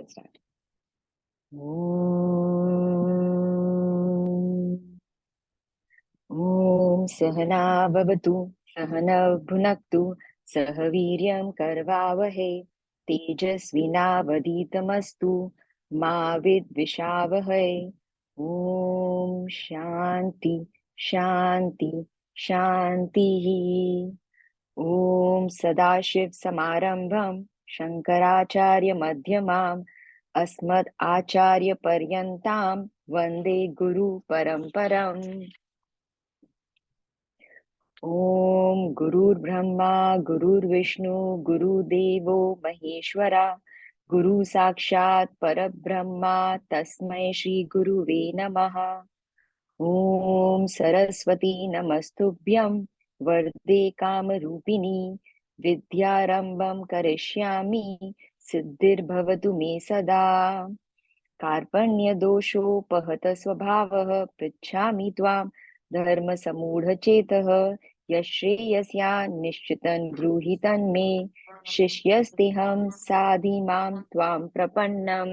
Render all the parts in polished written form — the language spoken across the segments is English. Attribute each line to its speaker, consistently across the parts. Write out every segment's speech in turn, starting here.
Speaker 1: let's start. Om Sahana Bhavatu Sahana Bhunaktu Sah Viryam Karvavahe Tejasvinavaditamastu Ma Vidvishavahe. Om Shanti Shanti Shanti. Om Sadashiv Samarambham Shankaracharya Madhyamam Asmad Acharya Paryantam Vande Guru Paramparam. Om Gurur Brahma Gurur Vishnu Guru Devo Maheshwara Guru Sakshat Parabrahma Tasmai Shri Guruve Namaha. Om Saraswati Namastubhyam Varde Kamarupini Vidyarambam Karishyami Siddhir Bhavatu Me Sada. Karpanya dosho pahata swabhavah pritchami tvam dharma samudha chetah yashreyasya nishchitan bruhitan me shishyastiham sadhimam tvam prapannam.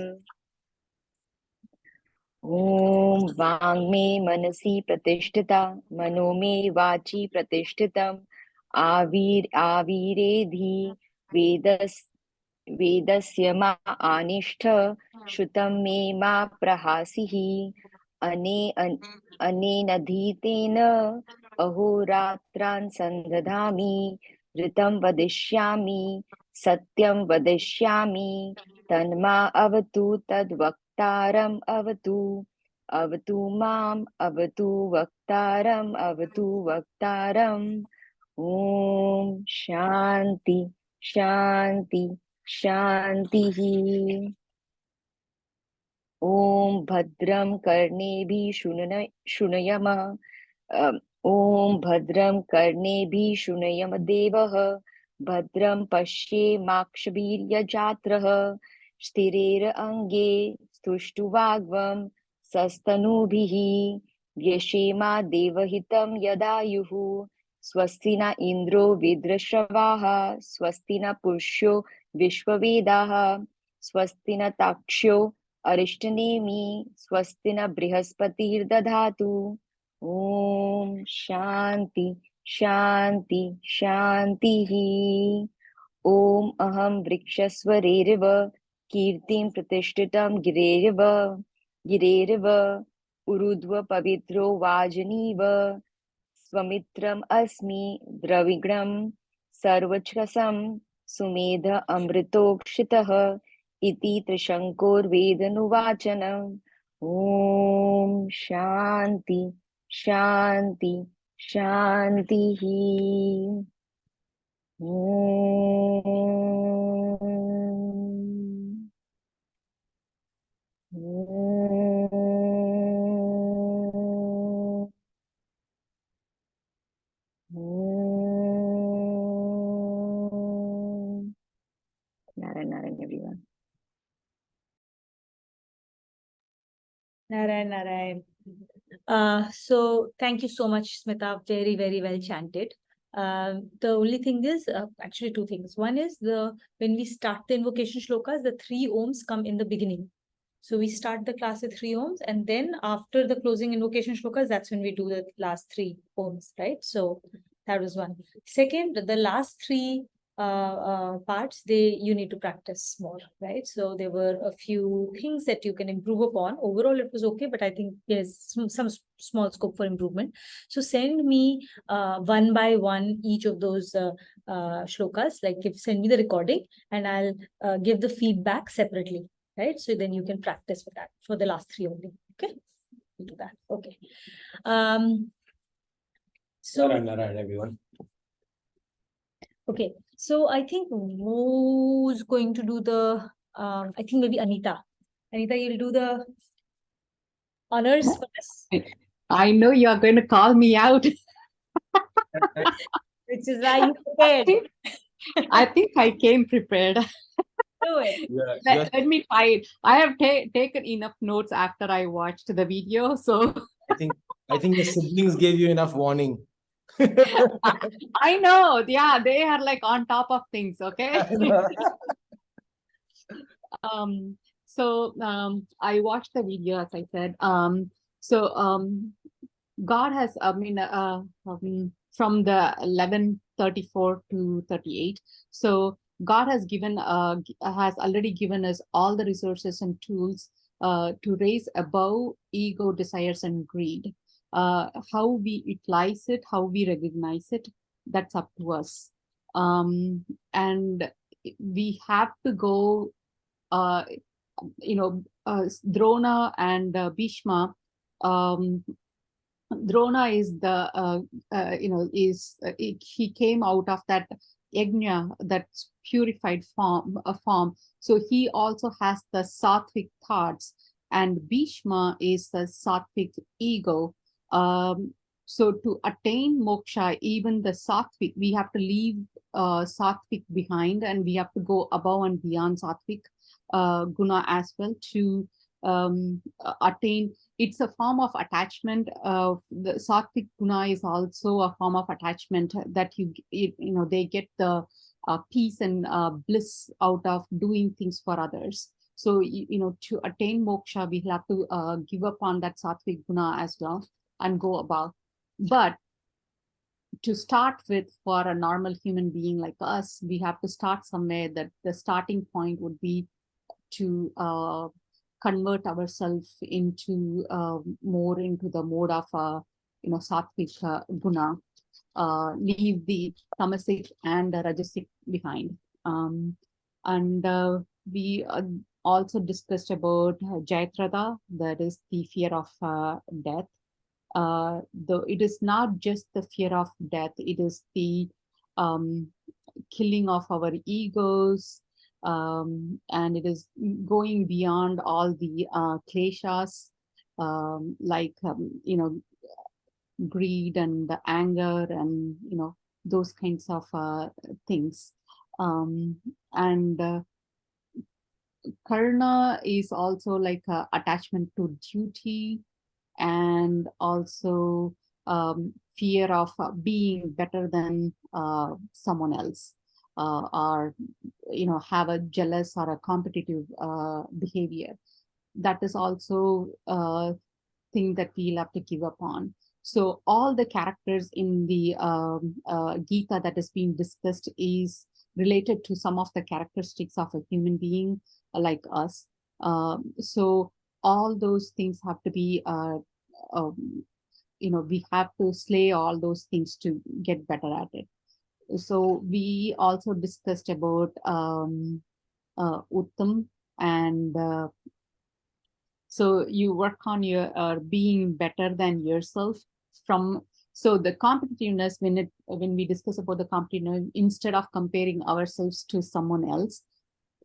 Speaker 1: Om Vangme Manasi Pratishtita Manome Vachi Pratishtitam Aviredhi Vedas Vedasya Ma Anishtha Shrutam Me Ma Prahasihi Anenadhitena Ahoratran Sandhadhami Ritam Vadishyami Satyam Vadishyami Tanma Avatu Tadvaktaram Avatu Avatu Mam Avatu Vaktaram Avatu Vaktaram. Om Shanti Shanti Shanti. Om Bhadram Karnebhi Shunayama. Om Bhadram Karnebhi Shunayama Devah. Bhadram Pashe Makshabhirya Jatraha. Shtirer Ange Stushtu Vagvam Sastanubhihi. Vyashema Devahitam Yadayuhu. Swastina Indro Vidrashavaha. Swastina Pushyo Vishwavedaha. Swastina Takshyo Arishthanemi Swastina Brihaspati'r Dadhatu. Om Shanti Shanti Shantihi. Om Aham Vrikshasvareriva Kirtim Pratishtitam Gireriva Urudva Pavitro Vajaniva Swamitram Asmi Dravigram Sarvachkasam Sumedha Amritokshitah Iti Trishankor Vedanuvachanam. Om Shanti Shanti Shantihi. Om. Om. Om. Narayan, everyone.
Speaker 2: Narayan. So thank you so much, Smita. Very, very well chanted. The only thing is, actually two things. One is when we start the invocation shlokas, the 3 ohms come in the beginning. So we start the class with 3 ohms, and then after the closing invocation shlokas, that's when we do the last 3 ohms, right? So that was one. Second, the last 3 parts, you need to practice more, right? So there were a few things that you can improve upon. Overall, it was okay, but I think there's some small scope for improvement. So send me one by one each of those shlokas, like send me the recording, and I'll give the feedback separately, right? So then you can practice with that for the last 3 only. Okay, we'll do that. Okay. So
Speaker 3: Narayan, everyone.
Speaker 2: Okay, so I think who's going to do the, I think maybe Anita. Anita, you'll do the honors for this.
Speaker 4: I know you are going to call me out.
Speaker 2: Which is why you prepared.
Speaker 4: I think I came prepared.
Speaker 2: Do it.
Speaker 3: Yeah,
Speaker 4: Let me try it. I have taken enough notes after I watched the video, so
Speaker 3: I think the siblings gave you enough warning.
Speaker 4: I know. Yeah, they are like on top of things. Okay. So I watched the video, as I said. So God has, from the 11:34 to 38. So God has has already given us all the resources and tools to raise above ego, desires, and greed. How we utilize it, how we recognize it, that's up to us. And we have to go, Drona and Bhishma. um, Drona is he came out of that yajna, that purified form. So he also has the sattvic thoughts, and Bhishma is the sattvic ego. Um, so to attain moksha, even the sattvic, we have to leave sattvic behind, and we have to go above and beyond sattvic guna as well to attain. It's a form of attachment. The sattvic guna is also a form of attachment that they get the peace and bliss out of doing things for others. So, to attain moksha, we have to give up on that sattvic guna as well and go above. But to start with, for a normal human being like us, we have to start somewhere. That the starting point would be to convert ourselves into more into the mode of sattvic guna, leave the tamasic and rajasic behind. And we also discussed about Jaitrada, that is the fear of death. Though it is not just the fear of death, it is the killing of our egos, and it is going beyond all the kleshas, like greed and the anger, and those kinds of things. And karna is also like attachment to duty, and also fear of being better than someone else, or have a jealous or a competitive behavior. That is also a thing that we'll have to give up on. So all the characters in the Gita that is being discussed is related to some of the characteristics of a human being like us. So all those things have to be we have to slay all those things to get better at it. So we also discussed about Uttam, and so you work on your being better than yourself. So the competitiveness, when we discuss about the competitiveness, instead of comparing ourselves to someone else,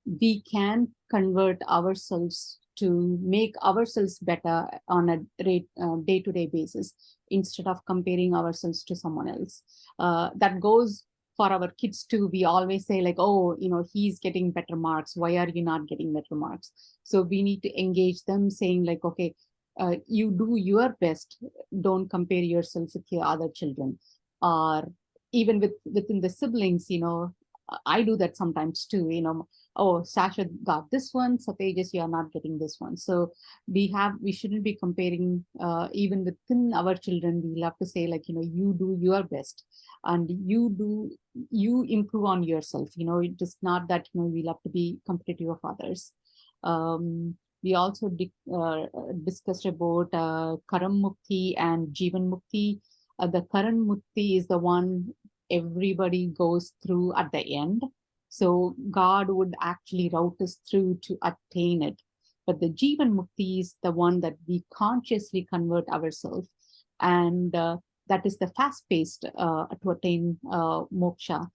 Speaker 4: we can convert ourselves to make ourselves better on a day-to-day basis, instead of comparing ourselves to someone else. That goes for our kids too. We always say like, oh, he's getting better marks, why are you not getting better marks? So we need to engage them, saying like, okay, you do your best, don't compare yourself with your other children. Or even within the siblings, I do that sometimes too. Oh, Sasha got this one, so Tejas, you are not getting this one. So we shouldn't be comparing. Even within our children, we'll have to say like, you do your best, and you improve on yourself. It is not that we'll have to be competitive of others. We also discussed about Karam Mukti and Jivan Mukti. The Karan Mukti is the one everybody goes through at the end. So God would actually route us through to attain it. But the Jivan Mukti is the one that we consciously convert ourselves. And that is the fast-paced to attain moksha.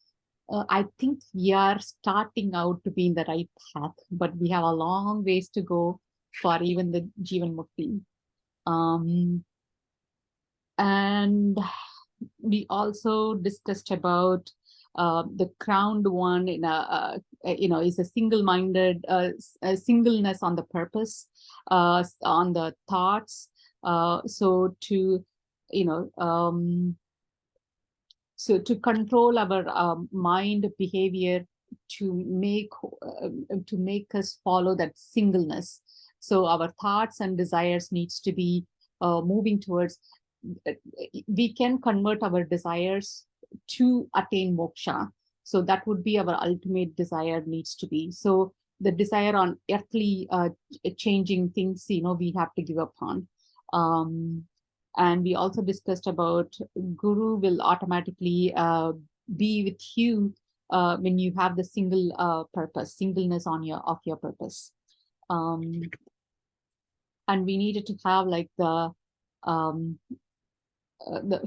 Speaker 4: I think we are starting out to be in the right path, but we have a long ways to go for even the Jivan Mukti. And we also discussed about the crowned one in is a single-minded singleness on the purpose, on the thoughts. So to so to control our mind behavior, to make us follow that singleness. So our thoughts and desires needs to be moving towards. We can convert our desires to attain moksha. So that would be our ultimate desire needs to be. So the desire on earthly changing things, we have to give up on. And we also discussed about Guru will automatically be with you when you have the singleness of your purpose. And we needed to have like the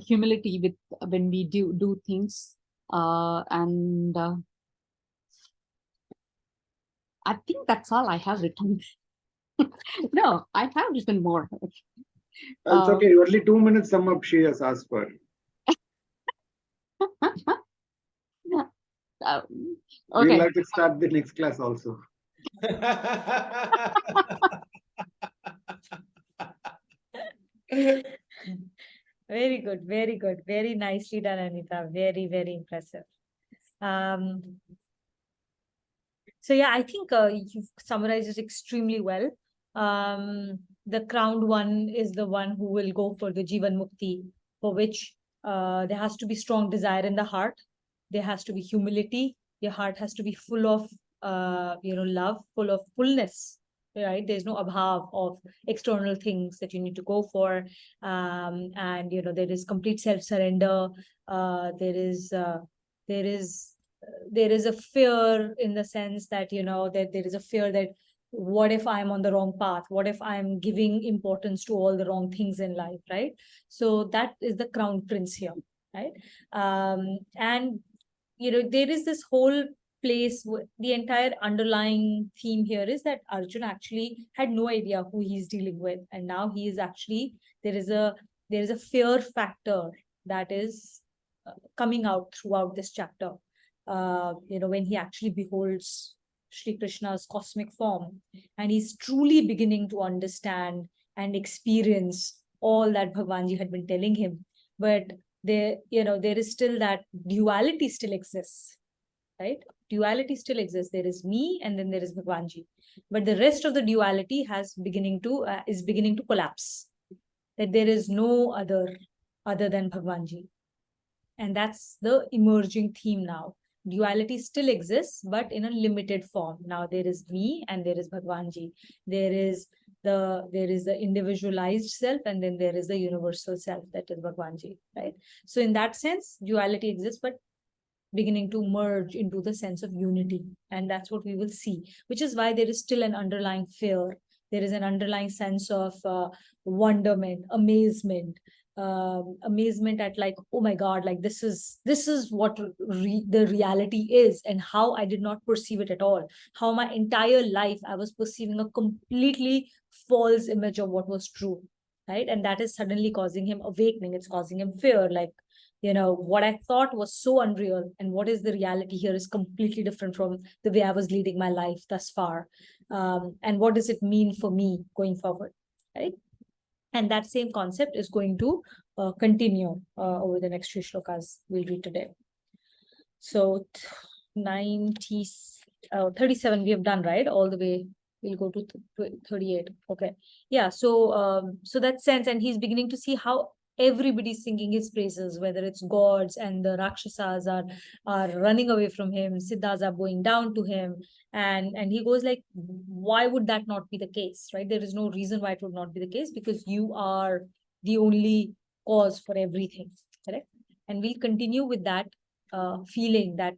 Speaker 4: humility with when we do things. And I think that's all I have written. No, I have written more.
Speaker 5: That's okay. Only 2 minutes sum up she has asked for. We'll
Speaker 4: Okay.
Speaker 5: have to start the next class also.
Speaker 2: Very good, very good. Very nicely done, Anita. Very, very impressive. So yeah, I think you've summarized it extremely well. The crowned one is the one who will go for the Jivan Mukti, for which there has to be strong desire in the heart. There has to be humility. Your heart has to be full of love, full of fullness. Right? There's no abhav of external things that you need to go for. And there is complete self-surrender. There is a fear in the sense that that there is a fear that what if I'm on the wrong path, what if I'm giving importance to all the wrong things in life, right? So that is the crown prince here, right? And there is this whole place, the entire underlying theme here is that Arjuna actually had no idea who he's dealing with, and now he is actually, there is a fear factor that is coming out throughout this chapter. When he actually beholds Shri Krishna's cosmic form, and he's truly beginning to understand and experience all that Bhagwanji had been telling him. But there is still that duality still exists, right? Duality still exists. There is me, and then there is Bhagwanji. But the rest of the duality is beginning to collapse. That there is no other than Bhagwanji. And that's the emerging theme now. Duality still exists, but in a limited form. Now there is me and there is Bhagwanji. There is the individualized self, and then there is the universal self, that is Bhagwanji, right? So in that sense, duality exists, but beginning to merge into the sense of unity. And that's what we will see, which is why there is still an underlying fear. There is an underlying sense of wonderment, amazement at like, oh my God, like this is what the reality is, and how I did not perceive it at all. How my entire life I was perceiving a completely false image of what was true, right? And that is suddenly causing him awakening. It's causing him fear, like, what I thought was so unreal, and what is the reality here is completely different from the way I was leading my life thus far. And what does it mean for me going forward, right? And that same concept is going to continue over the next few shlokas we'll read today. So 37 we have done, right? All the way. We'll go to 38. Okay. Yeah. So that sense, and he's beginning to see how everybody's singing his praises, whether it's gods and the Rakshasas are running away from him, Siddhas are going down to him. And he goes like, why would that not be the case, right? There is no reason why it would not be the case, because you are the only cause for everything, correct? And we'll continue with that feeling that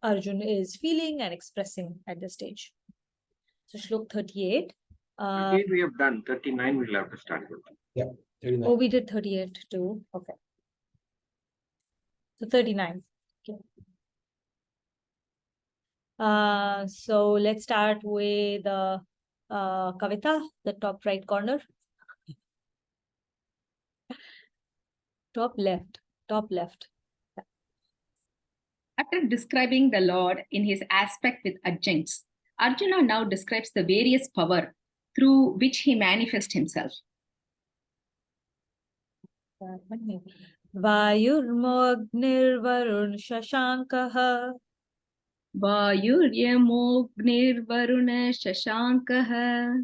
Speaker 2: Arjun is feeling and expressing at this stage. So Shlok 38.
Speaker 5: 38 we have done, 39 we'll have to start with.
Speaker 3: Yeah, 39.
Speaker 2: Oh, we did 38 too. Okay. So 39. Okay. So let's start with Kavita, the top right corner. Top left.
Speaker 6: After describing the Lord in his aspect with adjuncts, Arjuna now describes the various power through which he manifests himself.
Speaker 2: Vayurmognir Varun Shashankaha
Speaker 6: Vayuryamognirvaruna Shashankaha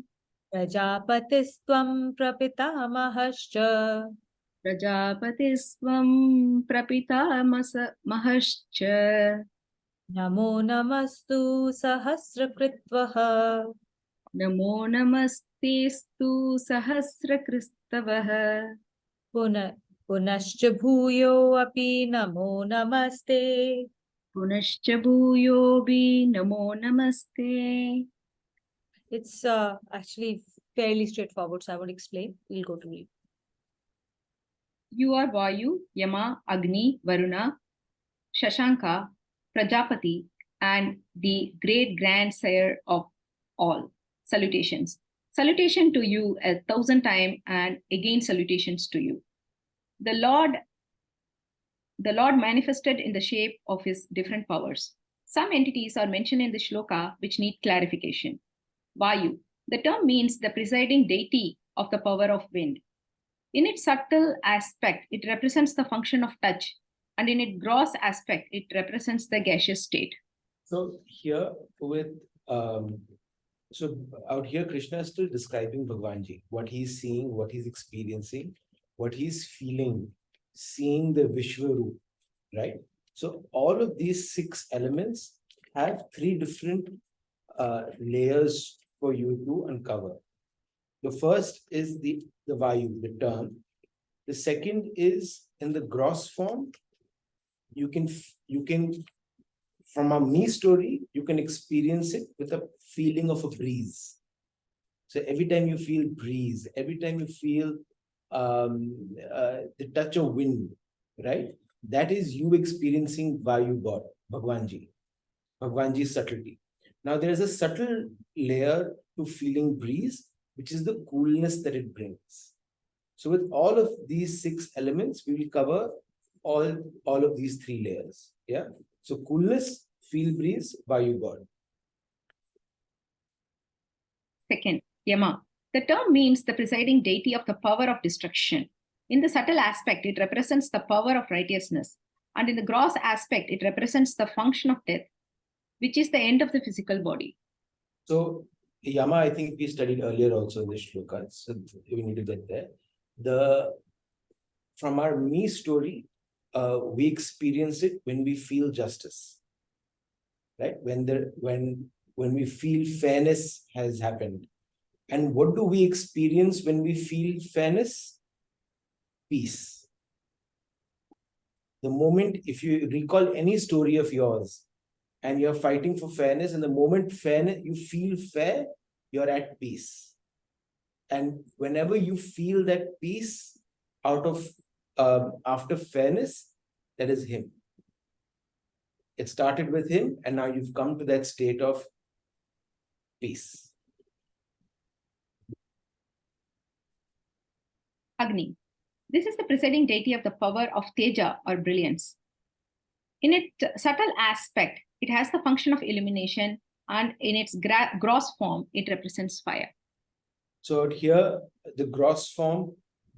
Speaker 2: Prajapatistvam Prapitamahascha
Speaker 6: Prajapatisvam Prapitamahascha
Speaker 2: Namo Namastu Sahasrakritvaha
Speaker 6: Namo Namastestu Sahasrakristavaha
Speaker 2: Punascha Bhuyo Api Namo Namaste.
Speaker 6: Punascha Bhuyobi Namo Namaste.
Speaker 2: It's actually fairly straightforward, so I will explain. We'll go to you.
Speaker 6: You are Vayu, Yama, Agni, Varuna, Shashanka, Prajapati, and the great grandsire of all. Salutations. Salutation to you 1,000 times, and again salutations to you. The Lord manifested in the shape of his different powers. Some entities are mentioned in the shloka which need clarification. Vayu. The term means the presiding deity of the power of wind. In its subtle aspect, it represents the function of touch, and in its gross aspect, it represents the gaseous state.
Speaker 3: So here with so out here Krishna is still describing Bhagwanji, what he's seeing, what he's experiencing, what he's feeling, seeing the Vishwaroop, right? So all of these 6 elements have 3 different layers for you to uncover. The first is the Vayu, the term. The second is in the gross form. You can from a me story, you can experience it with a feeling of a breeze. So every time you feel breeze, every time you feel the touch of wind, right? That is you experiencing Vayu God, Bhagwanji, Bhagwanji's subtlety. Now there's a subtle layer to feeling breeze, which is the coolness that it brings. So with all of these 6 elements, we will cover all of these 3 layers. Yeah. So coolness, feel breeze, Vayu God.
Speaker 6: Second, Yama. The term means the presiding deity of the power of destruction. In the subtle aspect, it represents the power of righteousness. And in the gross aspect, it represents the function of death, which is the end of the physical body.
Speaker 3: So Yama, I think we studied earlier also in the shlokas, so we need to get there. From our me story, we experience it when we feel justice, right? When we feel fairness has happened. And what do we experience when we feel fairness? Peace. The moment, if you recall any story of yours, and you're fighting for fairness, and the moment fairness, you feel fair, you're at peace. And whenever you feel that peace out of after fairness, that is him. It started with him, and now you've come to that state of peace.
Speaker 6: Agni. This is the presiding deity of the power of Teja or brilliance. In its subtle aspect, it has the function of illumination, and in its gross form, it represents fire.
Speaker 3: So here, the gross form,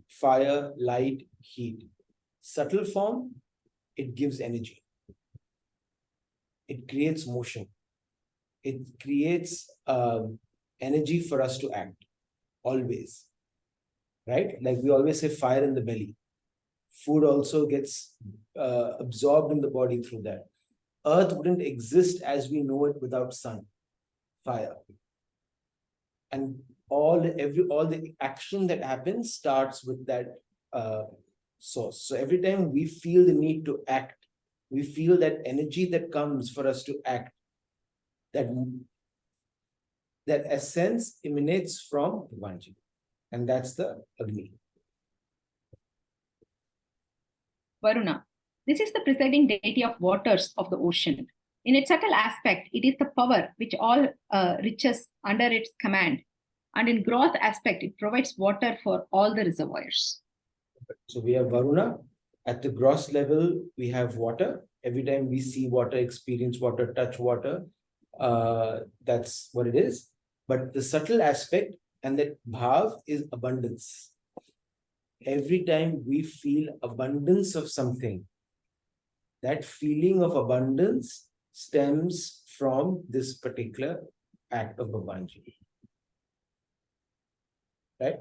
Speaker 3: fire, light, heat. Subtle form, it gives energy. It creates motion. It creates energy for us to act, always. Right? Like we always say, fire in the belly. Food also gets absorbed in the body through that. Earth wouldn't exist as we know it without sun, fire. And all the action that happens starts with that source. So every time we feel the need to act, we feel that energy that comes for us to act, that essence emanates from Bhagwanji. And that's the Agni.
Speaker 6: Varuna. This is the presiding deity of waters of the ocean. In its subtle aspect, it is the power which all riches under its command. And in gross aspect, it provides water for all the reservoirs.
Speaker 3: So we have Varuna. At the gross level, we have water. Every time we see water, experience water, touch water, that's what it is. But the subtle aspect and that bhav is abundance. Every time we feel abundance of something, that feeling of abundance stems from this particular act of Bhagwanji. Right?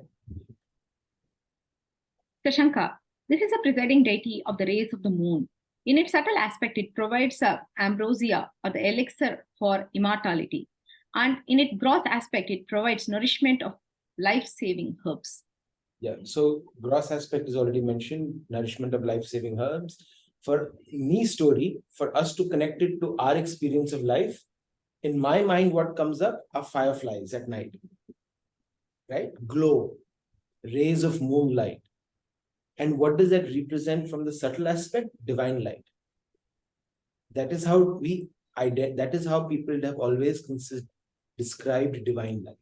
Speaker 6: Shashanka, this is a presiding deity of the rays of the moon. In its subtle aspect, it provides ambrosia or the elixir for immortality. And in its gross aspect, it provides nourishment of life-saving herbs.
Speaker 3: Yeah, so gross aspect is already mentioned, nourishment of life-saving herbs. For me story, for us to connect it to our experience of life, in my mind, what comes up are fireflies at night, right? Glow, rays of moonlight. And what does that represent from the subtle aspect? Divine light. That is how that is how people have always described divine light.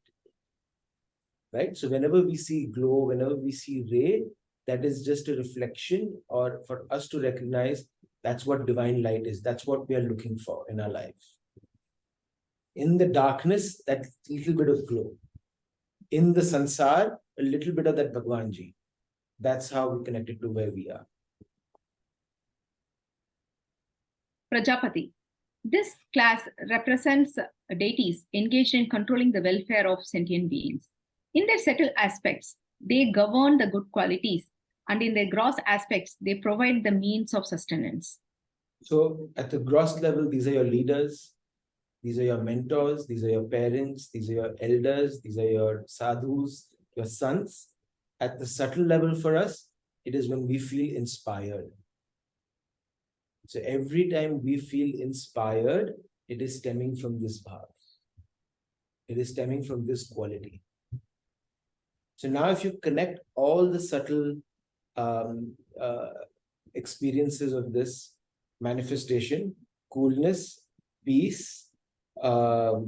Speaker 3: Right? So whenever we see glow, whenever we see ray, that is just a reflection, or for us to recognize that's what divine light is. That's what we are looking for in our life. In the darkness, that little bit of glow. In the sansar, a little bit of that Bhagwanji. That's how we connect it to where we are.
Speaker 6: Prajapati. This class represents deities engaged in controlling the welfare of sentient beings. In their subtle aspects, they govern the good qualities, and in their gross aspects, they provide the means of sustenance.
Speaker 3: So at the gross level, these are your leaders, these are your mentors, these are your parents, these are your elders, these are your sadhus, your sons. At the subtle level for us, it is when we feel inspired. So every time we feel inspired, it is stemming from this bhav. It is stemming from this quality. So now if you connect all the subtle experiences of this manifestation, coolness, peace, the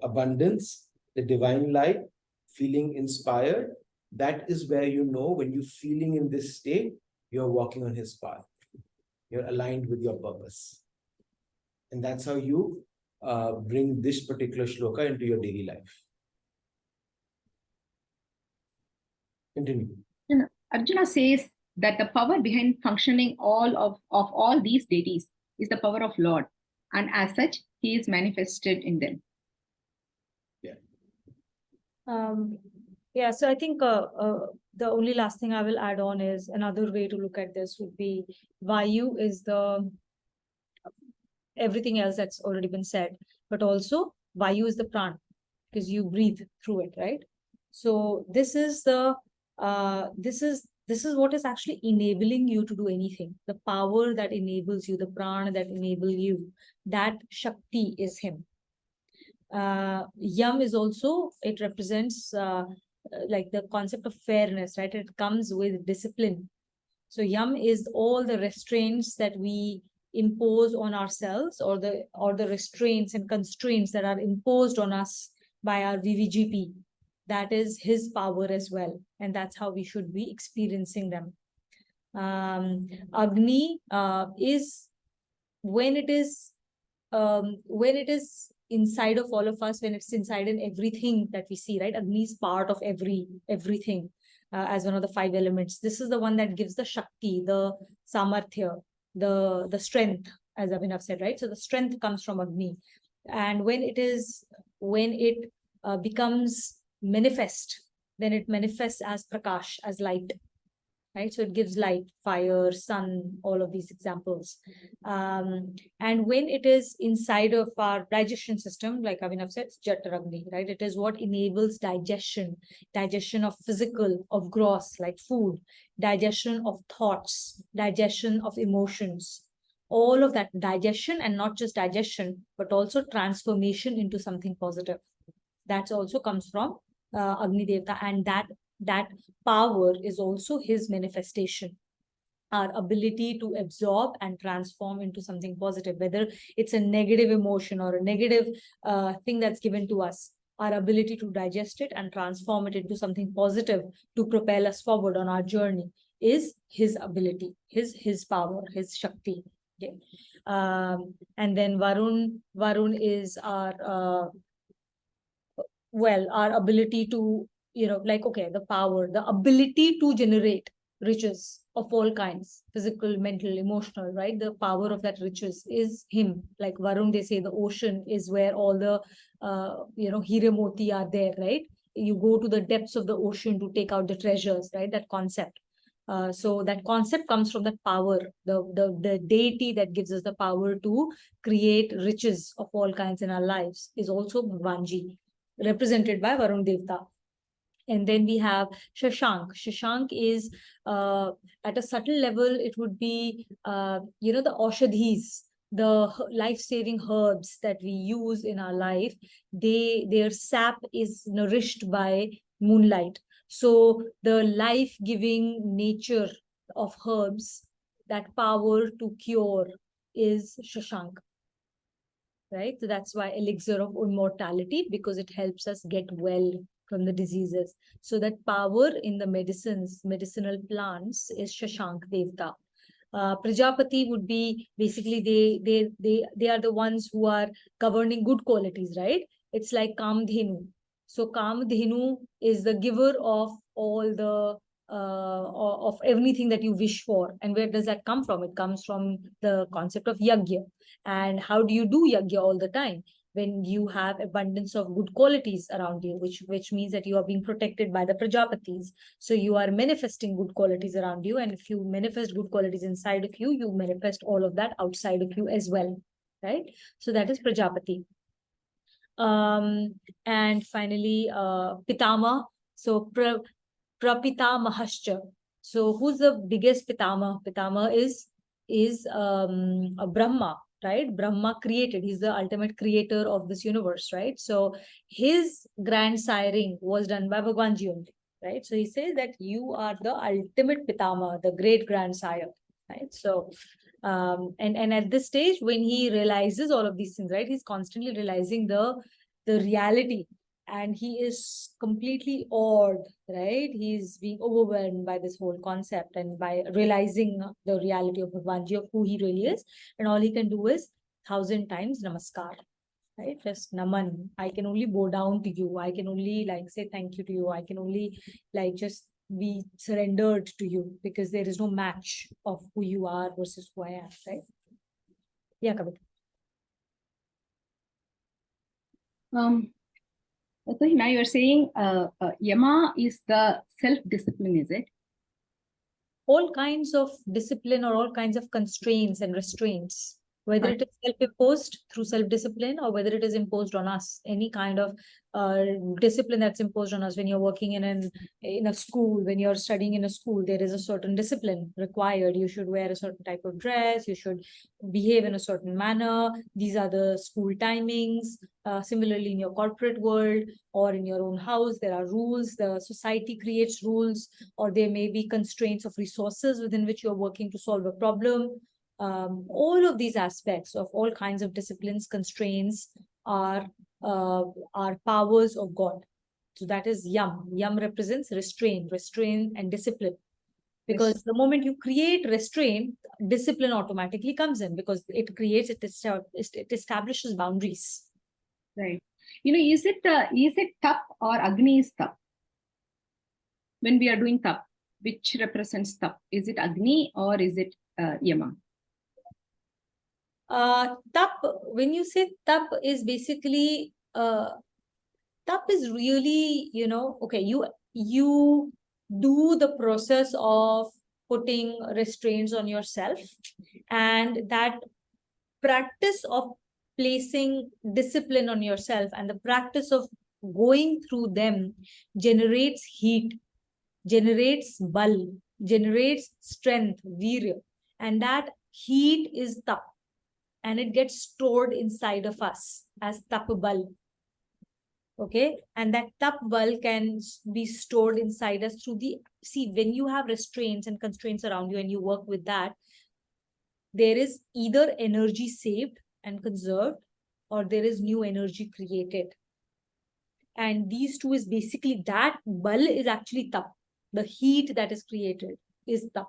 Speaker 3: abundance, the divine light, feeling inspired, that is where you know when you're feeling in this state, you're walking on his path. You're aligned with your purpose. And that's how you bring this particular shloka into your daily life. Continue.
Speaker 6: Arjuna says that the power behind functioning of all these deities is the power of Lord, and as such, he is manifested in them.
Speaker 2: Yeah, so I think the only last thing I will add on is another way to look at this would be Vayu is the everything else that's already been said, but also Vayu is the pran, because you breathe through it, right? So this is the this is what is actually enabling you to do anything. The power that enables you, the prana that enable you, that Shakti is him. Yam is also, it represents like the concept of fairness, right? It comes with discipline. So Yam is all the restraints that we impose on ourselves, or the restraints and constraints that are imposed on us by our VVGP. That is his power as well, and that's how we should be experiencing them. Agni is when it is inside of all of us, when it's inside in everything that we see, right? Agni is part of everything as one of the 5 elements. This is the one that gives the Shakti, the Samarthya, the strength, as Abhinav said, right? So the strength comes from Agni. And when it becomes manifest, then it manifests as Prakash, as light. Right? So it gives light, fire, sun, all of these examples. And when it is inside of our digestion system, like Abhinav said, it's Jataragni, right? It is what enables digestion of physical, of gross, like food, digestion of thoughts, digestion of emotions, all of that digestion, and not just digestion, but also transformation into something positive. That also comes from Agni Devata, and that power is also his manifestation. Our ability to absorb and transform into something positive, whether it's a negative emotion or a negative thing that's given to us, our ability to digest it and transform it into something positive to propel us forward on our journey is his ability, his power, his Shakti. Okay. And then Varun is our our ability to, like, okay, the power, the ability to generate, riches of all kinds, physical, mental, emotional, right? The power of that riches is him. Like Varun, they say the ocean is where all the, Hiramoti are there, right? You go to the depths of the ocean to take out the treasures, right? That concept. So that concept comes from that power, the deity that gives us the power to create riches of all kinds in our lives is also Bhagwanji, represented by Varun Devta. And then we have Shashank. Shashank is at a subtle level, it would be, the Aushadhis, the life-saving herbs that we use in our life. Their sap is nourished by moonlight. So the life-giving nature of herbs, that power to cure is Shashank. Right? So that's why elixir of immortality, because it helps us get well from the diseases. So that power in the medicinal plants is Shashank Devta. Prajapati would be basically they are the ones who are governing good qualities, right? It's like Kamdhenu. So Kamdhenu is the giver of all the of everything that you wish for. And where does that come from? It comes from the concept of yagya. And how do you do yagya all the time? When you have abundance of good qualities around you, which means that you are being protected by the Prajapatis. So you are manifesting good qualities around you. And if you manifest good qualities inside of you, you manifest all of that outside of you as well, right? So that is Prajapati. And finally, Pitama. So Prapitamahascha. So who's the biggest Pitama? Pitama is Brahma, right? Brahma created. He's the ultimate creator of this universe, right? So his grandsiring was done by Bhagwanji only, right? So he says that you are the ultimate Pitama, the great grandsire, right? So and at this stage, when he realizes all of these things, right, he's constantly realizing the reality, and he is completely awed, right? He's being overwhelmed by this whole concept and by realizing the reality of Bhagwanji, of who he really is. And all he can do is 1,000 times namaskar, right? Just naman. I can only bow down to you. I can only like say thank you to you. I can only like just be surrendered to you, because there is no match of who you are versus who I am, right? Yeah, Kavita.
Speaker 6: So now you're saying Yama is the self-discipline, is it?
Speaker 2: All kinds of discipline or all kinds of constraints and restraints, whether it is self-imposed through self-discipline or whether it is imposed on us, any kind of discipline that's imposed on us. When you're working in a school, when you're studying in a school, there is a certain discipline required. You should wear a certain type of dress, you should behave in a certain manner. These are the school timings. Similarly, in your corporate world or in your own house, there are rules. The society creates rules, or there may be constraints of resources within which you're working to solve a problem. All of these aspects of all kinds of disciplines, constraints are powers of God. So that is Yam. Yam represents restraint and discipline. Because the moment you create restraint, discipline automatically comes in, because it establishes boundaries.
Speaker 6: Right. Is it tap or Agni is tap? When we are doing tap, which represents tap? Is it Agni or is it Yama?
Speaker 2: Tap, when you say tap, is basically tap is really, okay, you do the process of putting restraints on yourself, and that practice of placing discipline on yourself and the practice of going through them generates heat, generates bal, generates strength, virya, and that heat is tap, and it gets stored inside of us as tap bal. Okay, and that tap bal can be stored inside us through when you have restraints and constraints around you and you work with that, there is either energy saved and conserved, or there is new energy created. And these two is basically, that bal is actually tap. The heat that is created is tap.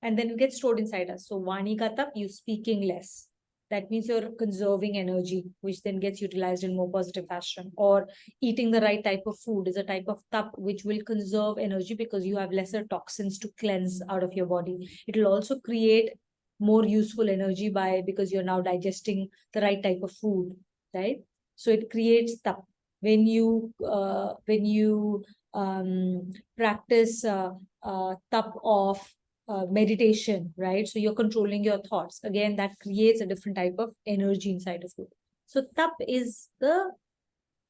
Speaker 2: And then it gets stored inside us. So Vani ka tap, you speaking less. that means you're conserving energy, which then gets utilized in more positive fashion. Or eating the right type of food is a type of tap, which will conserve energy because you have lesser toxins to cleanse out of your body. It will also create more useful energy because you're now digesting the right type of food, right? So it creates tap. When you practice tap of meditation, right? So you're controlling your thoughts. Again, that creates a different type of energy inside of you. So tap is the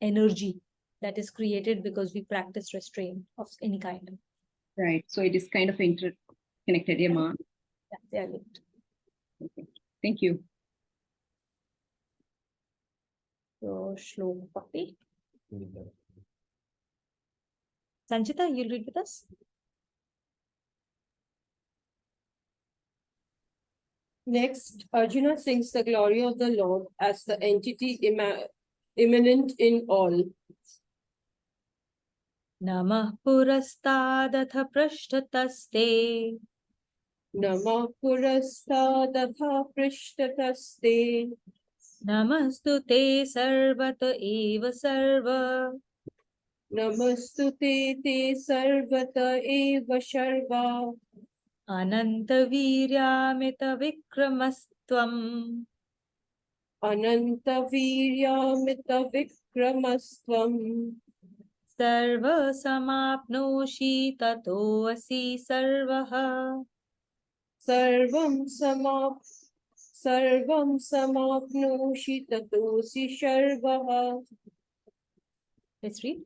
Speaker 2: energy that is created because we practice restraint of any kind.
Speaker 6: Right. So it is kind of interconnected, yeah, Ma.
Speaker 2: Yeah, they are linked.
Speaker 6: Okay. Thank you.
Speaker 2: So Shloka 40. Sanchita, you'll read with us?
Speaker 7: Next, Arjuna sings the glory of the Lord as the entity immanent in all.
Speaker 2: Namah purastadath prashtataste.
Speaker 7: Namah purastadatha prishtataste.
Speaker 2: Namastu te sarvata eva sarva.
Speaker 7: Namastute te sarvata eva sharva.
Speaker 2: Ananta viryamita vikramastvam.
Speaker 7: Ananta viryamita vikramasvam.
Speaker 2: Sarva samapnoshi tato asi sarvaha.
Speaker 7: Sarvam samapnoshi tatosi sharvaha.
Speaker 2: Let's read.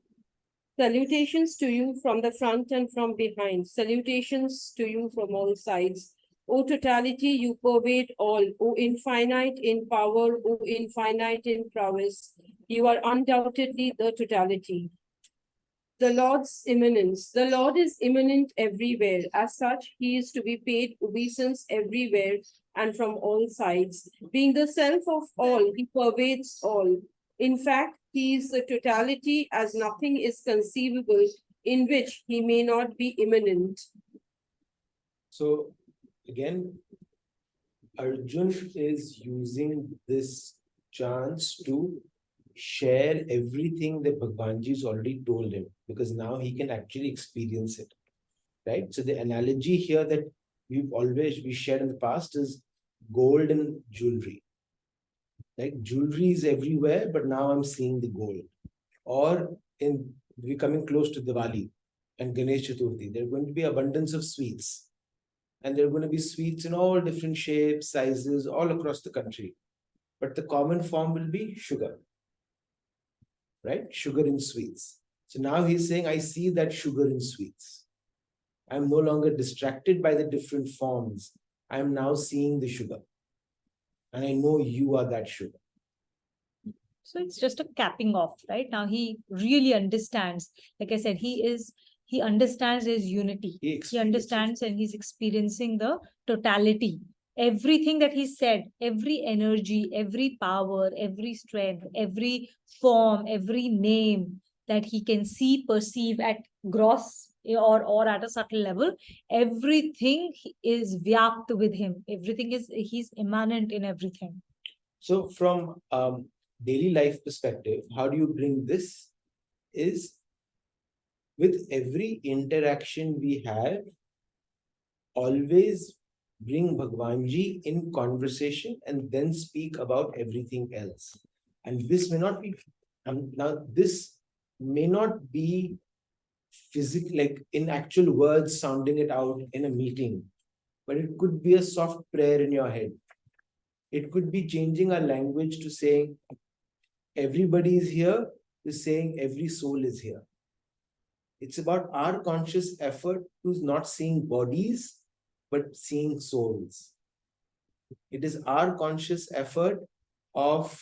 Speaker 7: Salutations to you from the front and from behind. Salutations to you from all sides. O totality, you pervade all. O infinite in power, O infinite in prowess. You are undoubtedly the totality. The Lord's immanence. The Lord is immanent everywhere. As such, he is to be paid obeisance everywhere and from all sides. Being the self of all, he pervades all. In fact, he is the totality, as nothing is conceivable in which he may not be immanent.
Speaker 3: So again, Arjun is using this chance to share everything that Bhagwanji's already told him, because now he can actually experience it, right? So the analogy here that we shared in the past is gold and jewelry. Like jewelry is everywhere, but now I'm seeing the gold. Or we're coming close to Diwali and Ganesh Chaturthi, there are going to be abundance of sweets. And there are going to be sweets in all different shapes, sizes, all across the country. But the common form will be sugar, right? Sugar in sweets. So now he's saying, I see that sugar in sweets. I'm no longer distracted by the different forms. I'm now seeing the sugar. And I know you are that sugar.
Speaker 2: So it's just a capping off, right? Now he really understands. Like I said, he understands his unity. He understands and he's experiencing the totality. Everything that he said, every energy, every power, every strength, every form, every name that he can see, perceive at gross or at a subtle level, everything is vyapt with him. Everything he's immanent in everything.
Speaker 3: So from daily life perspective, how do you bring this? Is with every interaction we have, always bring Bhagwanji in conversation and then speak about everything else. And this may not be, this may not be physical, like in actual words, sounding it out in a meeting, but it could be a soft prayer in your head. It could be changing our language to saying, everybody is here, to saying every soul is here. It's about our conscious effort to not seeing bodies, but seeing souls. It is our conscious effort of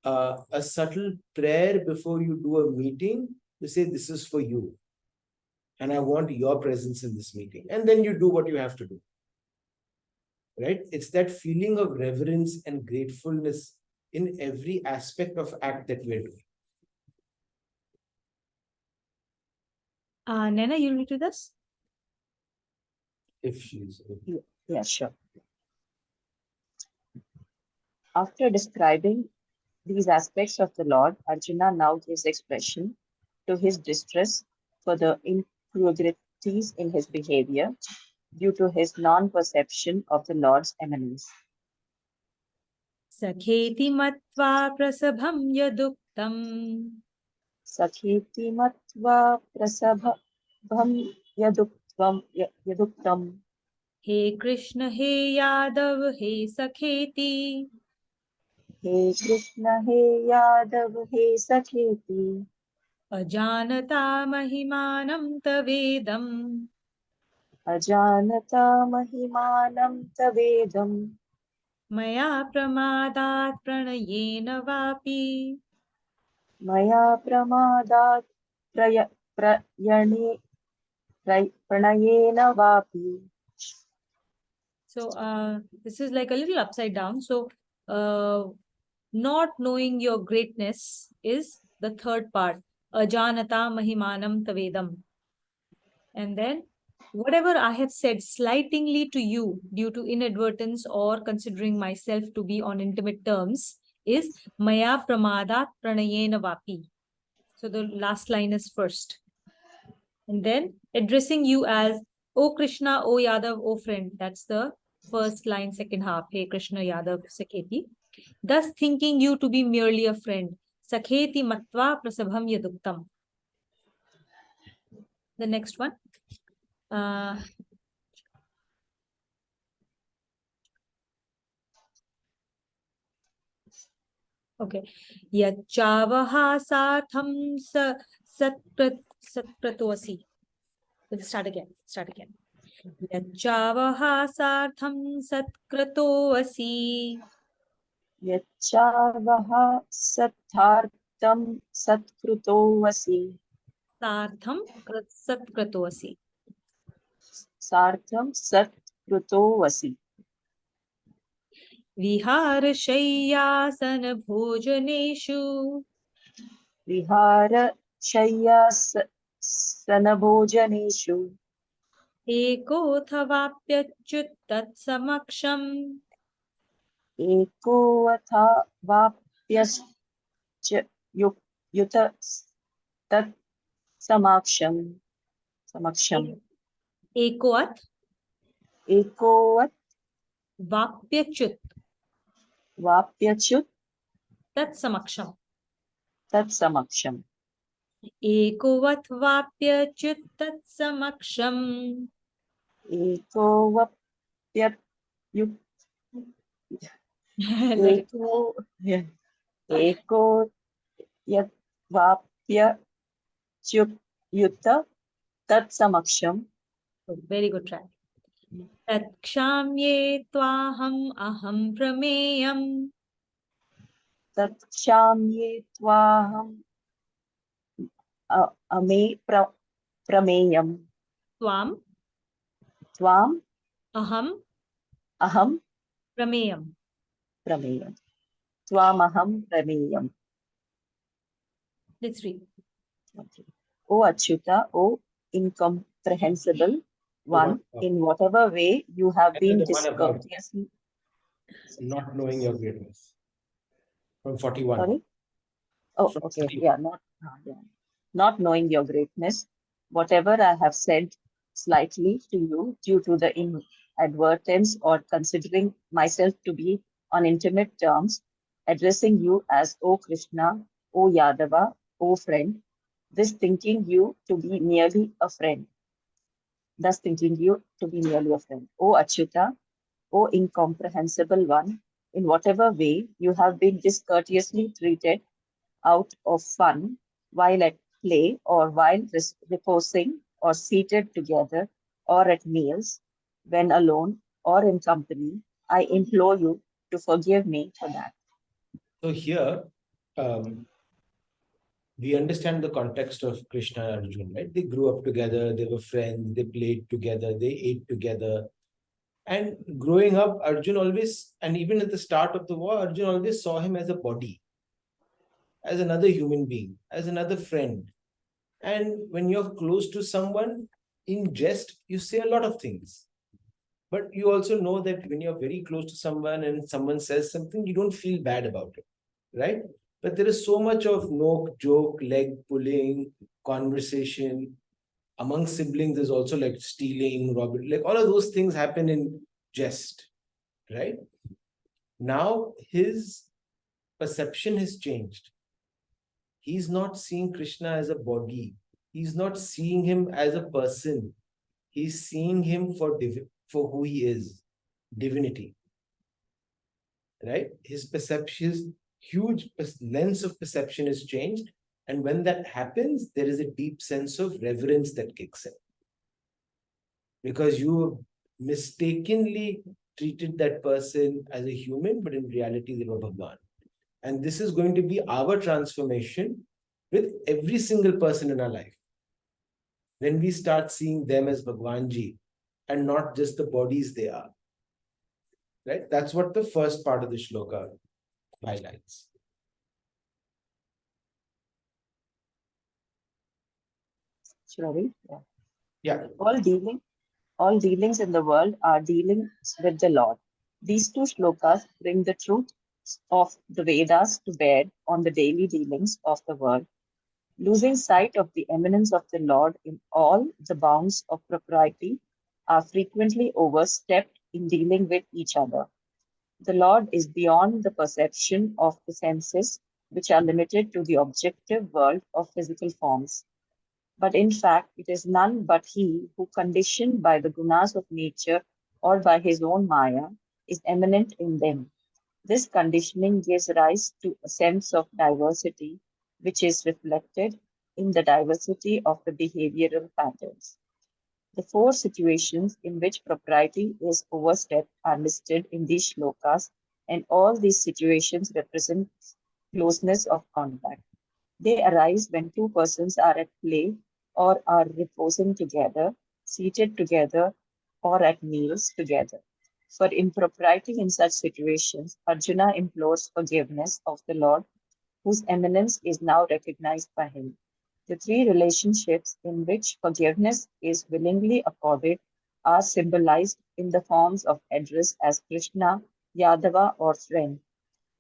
Speaker 3: a subtle prayer before you do a meeting to say, this is for you. And I want your presence in this meeting. And then you do what you have to do. Right? It's that feeling of reverence and gratefulness in every aspect of act that we're doing.
Speaker 2: Nana, you'll read with us?
Speaker 3: If she's
Speaker 8: Yeah, sure. After describing these aspects of the Lord, Arjuna now gives expression to his distress for the incongruities in his behavior due to his non-perception of the Lord's eminence.
Speaker 2: Sakheti matva prasabham yaduktam.
Speaker 8: Sakheti matva prasabham yaduktam.
Speaker 2: He Krishna, he Yadav, he Sakheti.
Speaker 8: He Krishna, he Yadav, he Sakheti.
Speaker 2: Ajanata mahimanam tavedam.
Speaker 8: Ajanata mahimanam tavedam.
Speaker 2: Maya pramadat pranayena vapi.
Speaker 8: Maya pramadat pranayena vapi.
Speaker 2: So this is like a little upside down. So not knowing your greatness is the third part. Ajanata mahimanam tavedam. And then whatever I have said slightingly to you due to inadvertence or considering myself to be on intimate terms is maya pramadat pranayena vapi. So the last line is first. And then addressing you as, O Krishna, O Yadav, O friend. That's the first line, second half. Hey Krishna, Yadav, Sakheti. Thus thinking you to be merely a friend. Sakheti matva prasabham yaduktam. The next one. Okay. Yachavaha sartham sakratoasi. Let's start again. Yachavaha sartham satkratoasi.
Speaker 8: Yachavaha sathartam satkrutovasi.
Speaker 2: Sartham satkratoasi.
Speaker 8: Sartham satkrutovasi.
Speaker 2: Vihara shayyasana bhojaneshu.
Speaker 8: Vihara shayyasana
Speaker 2: Ekothavapyachut tat samaksham.
Speaker 8: एको अथा वाप्यश्च युत तत् समक्षम्
Speaker 2: Ekoat
Speaker 8: एकोऽत्
Speaker 2: vapyachut
Speaker 8: वाप्यच्युत
Speaker 2: tat samaksham.
Speaker 8: तत् समक्षम्
Speaker 2: Ekovat vapyachut tat samaksham.
Speaker 8: एकोऽप्यत् एको एको यत् वाप्यच्युत तत् समक्षम्.
Speaker 2: Very good try. Takshamye twaham aham prameyam.
Speaker 8: तत्क्षाम्ये त्वाहम् अमे प्रमेयम्.
Speaker 2: Twam
Speaker 8: त्वाम्
Speaker 2: aham
Speaker 8: अहं
Speaker 2: prameyam.
Speaker 8: प्रमेयम्. त्वामहं प्रमेयम्.
Speaker 2: Let's read.
Speaker 8: Okay. O Achyuta, O incomprehensible one, in whatever way you have been discourteously.
Speaker 3: Not knowing your greatness. From 41.
Speaker 8: Sorry? Oh,
Speaker 3: From
Speaker 8: okay.
Speaker 3: 41.
Speaker 8: Yeah, not knowing your greatness, whatever I have said slightly to you due to the inadvertence or considering myself to be on intimate terms, addressing you as O Krishna, O Yadava, O friend, this thinking you to be merely a friend. Thus thinking you to be merely a friend. O Achyuta, O incomprehensible one, in whatever way you have been discourteously treated out of fun while at play or while reposing or seated together or at meals, when alone or in company, I implore you to forgive me for that.
Speaker 3: So here, we understand the context of Krishna and Arjuna, right? They grew up together, they were friends, they played together, they ate together. And growing up, Arjuna always, and even at the start of the war, Arjuna always saw him as a body, as another human being, as another friend. And when you're close to someone, in jest, you say a lot of things. But you also know that when you're very close to someone and someone says something, you don't feel bad about it, right? But there is so much of no joke, leg pulling, conversation. Among siblings, there's also like stealing, robbing, like all of those things happen in jest, right? Now his perception has changed. He's not seeing Krishna as a body. He's not seeing him as a person. He's seeing him for who he is, divinity. Right? His perception, his huge lens of perception is changed. And when that happens, there is a deep sense of reverence that kicks in. Because you mistakenly treated that person as a human, but in reality, they were Bhagwan. And this is going to be our transformation with every single person in our life. When we start seeing them as Bhagwanji and not just the bodies they are. Right? That's what the first part of the shloka highlights.
Speaker 8: Shravi? Yeah.
Speaker 3: Yeah.
Speaker 8: All dealings in the world are dealings with the Lord. These two shlokas bring the truth of the Vedas to bear on the daily dealings of the world. Losing sight of the eminence of the Lord in all the bounds of propriety are frequently overstepped in dealing with each other. The Lord is beyond the perception of the senses, which are limited to the objective world of physical forms. But in fact, it is none but he who, conditioned by the gunas of nature or by his own maya, is eminent in them. This conditioning gives rise to a sense of diversity, which is reflected in the diversity of the behavioral patterns. The four situations in which propriety is overstepped are listed in these shlokas, and all these situations represent closeness of contact. They arise when two persons are at play or are reposing together, seated together, or at meals together. For impropriety in such situations, Arjuna implores forgiveness of the Lord, whose eminence is now recognized by him. The three relationships in which forgiveness is willingly accorded are symbolized in the forms of address as Krishna, Yadava, or friend.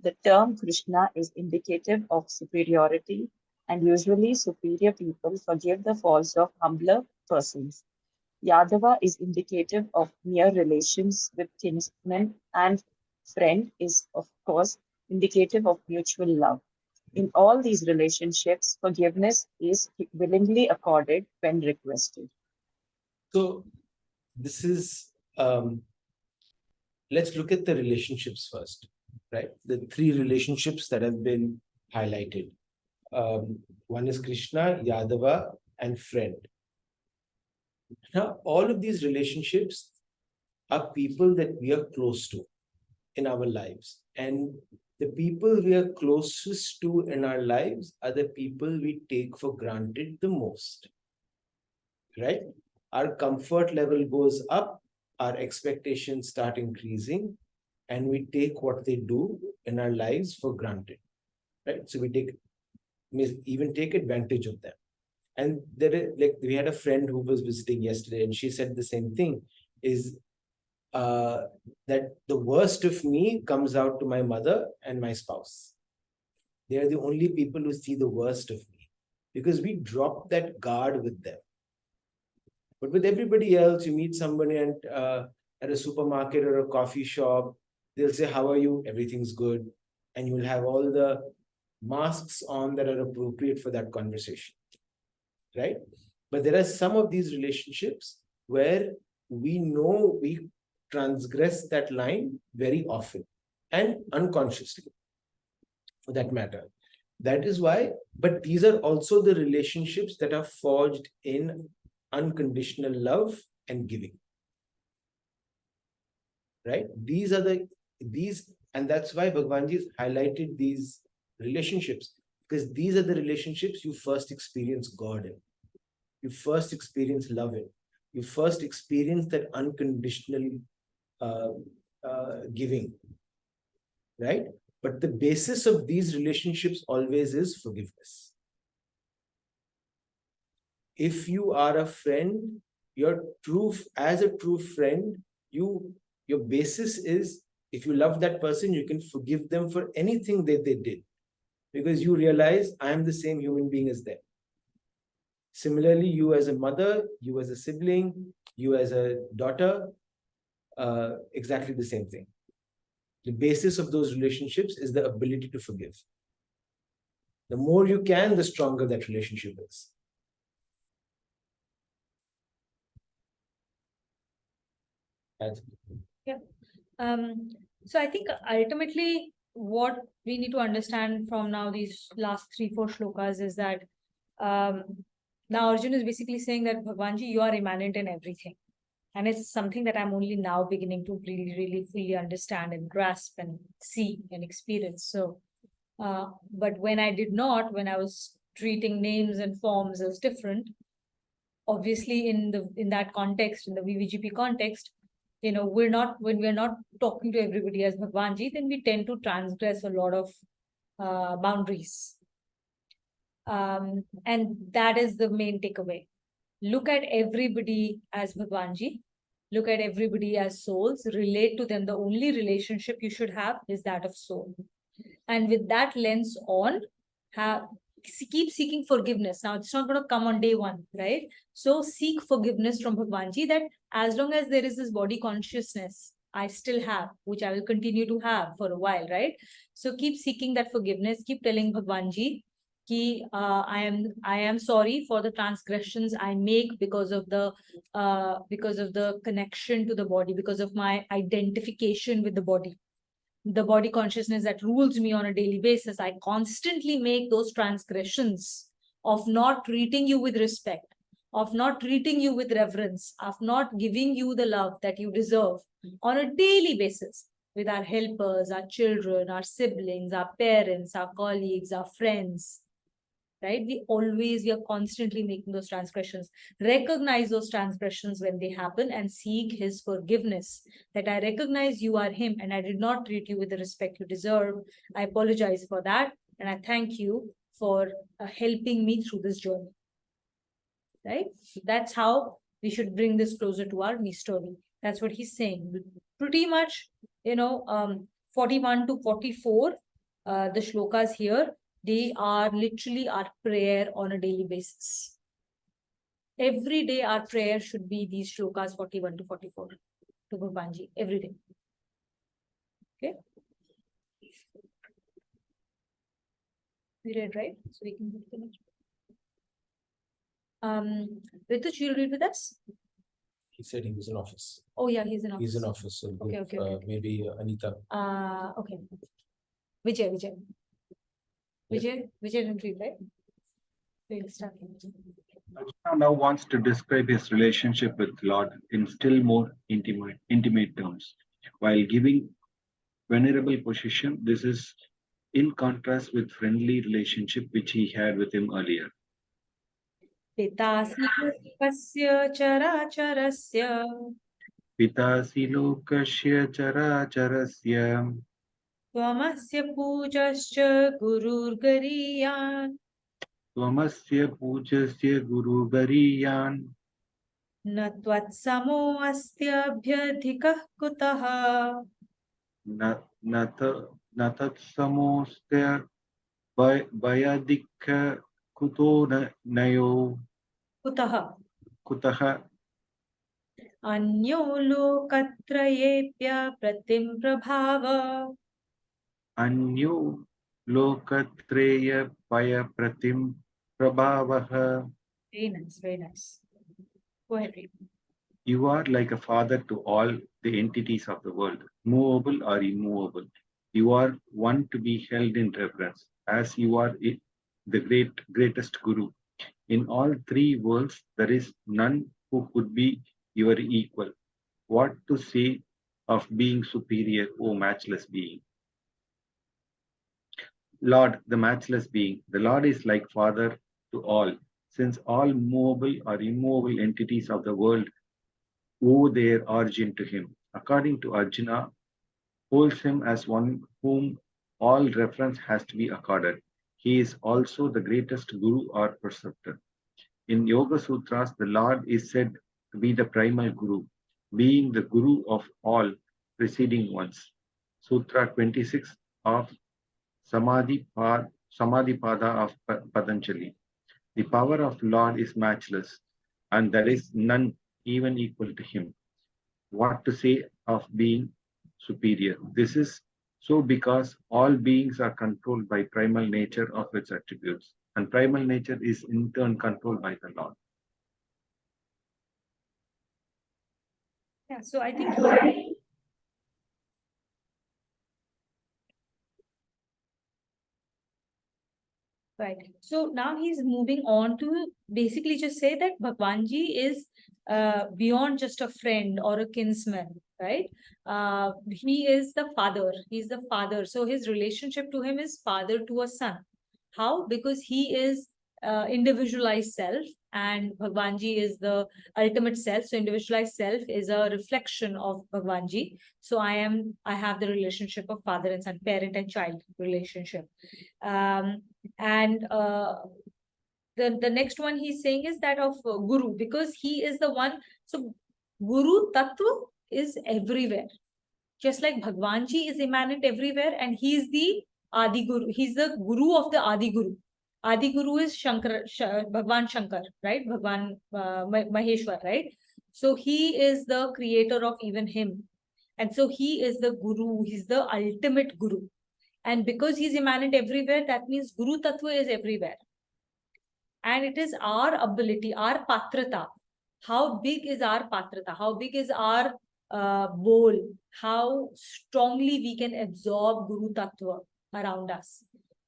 Speaker 8: The term Krishna is indicative of superiority, and usually superior people forgive the faults of humbler persons. Yadava is indicative of near relations with kinsmen, and friend is, of course, indicative of mutual love. In all these relationships, forgiveness is willingly accorded when requested.
Speaker 3: So this is, let's look at the relationships first, right? The three relationships that have been highlighted. One is Krishna, Yadava, and friend. Now, all of these relationships are people that we are close to in our lives. And the people we are closest to in our lives are the people we take for granted the most. Right? Our comfort level goes up, our expectations start increasing, and we take what they do in our lives for granted. Right? So we even take advantage of them. And like we had a friend who was visiting yesterday, and she said the same thing, is that the worst of me comes out to my mother and my spouse. They are the only people who see the worst of me, because we drop that guard with them. But with everybody else, you meet somebody at a supermarket or a coffee shop, they'll say, "How are you?" Everything's good. And you'll have all the masks on that are appropriate for that conversation. Right? But there are some of these relationships where we know we transgress that line very often and unconsciously, for that matter. That is why, but these are also the relationships that are forged in unconditional love and giving. Right? And that's why Bhagwanji has highlighted these relationships, because these are the relationships you first experience God in. You first experience love in. You first experience that unconditional giving. Right? But the basis of these relationships always is forgiveness. If you are a friend, as a true friend, Your basis is, if you love that person, you can forgive them for anything that they did, because you realize I am the same human being as them. Similarly, you as a mother, you as a sibling, you as a daughter, exactly the same thing. The basis of those relationships is the ability to forgive. The more you can, the stronger that relationship is.
Speaker 2: Yeah. So I think ultimately what we need to understand from now these last 3-4 shlokas is that now Arjuna is basically saying that Bhagwanji, you are immanent in everything. And it's something that I'm only now beginning to really, really fully understand and grasp and see and experience. So, but when I did not, when I was treating names and forms as different, obviously in that context, in the VVGP context, when we're not talking to everybody as Bhagwanji, then we tend to transgress a lot of boundaries. And that is the main takeaway. Look at everybody as Bhagwanji. Look at everybody as souls. Relate to them. The only relationship you should have is that of soul. And with that lens on, keep seeking forgiveness. Now, it's not going to come on day one, right? So seek forgiveness from Bhagwanji, that as long as there is this body consciousness, I still have, which I will continue to have for a while, right? So keep seeking that forgiveness. Keep telling Bhagwanji, I am sorry for the transgressions I make because of the connection to the body, because of my identification with the body consciousness that rules me on a daily basis. I constantly make those transgressions of not treating you with respect, of not treating you with reverence, of not giving you the love that you deserve on a daily basis with our helpers, our children, our siblings, our parents, our colleagues, our friends. Right? We are constantly making those transgressions. Recognize those transgressions when they happen and seek his forgiveness. That I recognize you are him and I did not treat you with the respect you deserve. I apologize for that. And I thank you for helping me through this journey. Right? So that's how we should bring this closer to our me story. That's what he's saying. Pretty much, 41 to 44, the shlokas here, they are literally our prayer on a daily basis. Every day our prayer should be these shlokas 41 to 44 to Bhagwanji, every day. Okay? We read, right? So we can go to the next one. Rituj, you'll read with us?
Speaker 3: He said he was in office.
Speaker 2: Oh yeah, he's in office.
Speaker 3: He's in office. So
Speaker 2: Okay.
Speaker 3: maybe Anita.
Speaker 2: Okay. Vijay didn't read, right? We'll start.
Speaker 5: Arjuna now wants to describe his relationship with Lord in still more intimate terms. While giving venerable position, this is in contrast with friendly relationship which he had with him earlier.
Speaker 2: Pitasi lokasya characharasya
Speaker 5: Pitasi lokasya characharasya
Speaker 2: tvamasya pujascha gururgariyan
Speaker 5: Tvamasya pujasya guru gariyan
Speaker 2: na tvatsamo astyabhyadhikah kutaha
Speaker 5: natat samostya bayadikha kuto nayo kutaha
Speaker 2: अन्यो लोकत्रयेऽप्य प्रतिम्प्रभाव
Speaker 5: anyo lokatreya paya pratim prabhavaha.
Speaker 2: Very nice. Go ahead, read.
Speaker 5: You are like a father to all the entities of the world, movable or immovable. You are one to be held in reverence, as you are the greatest guru. In all three worlds, there is none who could be your equal. What to say of being superior, O matchless being? Lord, the matchless being, the Lord is like Father to all, since all movable or immovable entities of the world owe their origin to him. According to Arjuna, holds him as one whom all reference has to be accorded. He is also the greatest guru or preceptor. In Yoga Sutras, the Lord is said to be the primal guru. being the guru of all preceding ones. Sutra 26 of Samadhipada of Patanjali. The power of Lord is matchless, and there is none even equal to him. What to say of being superior? This is so because all beings are controlled by primal nature of its attributes, and primal nature is in turn controlled by the Lord.
Speaker 2: Yeah, so I think right. So now he's moving on to basically just say that Bhagwanji is beyond just a friend or a kinsman, right? He is the father. He's the father. So his relationship to him is father to a son. How? Because he is individualized self, and Bhagwanji is the ultimate self. So individualized self is a reflection of Bhagwanji. So I have the relationship of father and son, parent and child relationship. And the next one he's saying is that of Guru, because he is the one. So Guru Tattva is everywhere. Just like Bhagwanji is immanent everywhere, and he is the Adi Guru. He's the Guru of the Adi Guru. Adi Guru is Bhagwan Shankar, right? Bhagwan Maheshwar, right? So he is the creator of even him. And so he is the Guru. He's the ultimate Guru. And because he's immanent everywhere, that means Guru Tattva is everywhere. And it is our ability, our patrata. How big is our patrata? How big is our bowl? How strongly we can absorb Guru Tattva around us.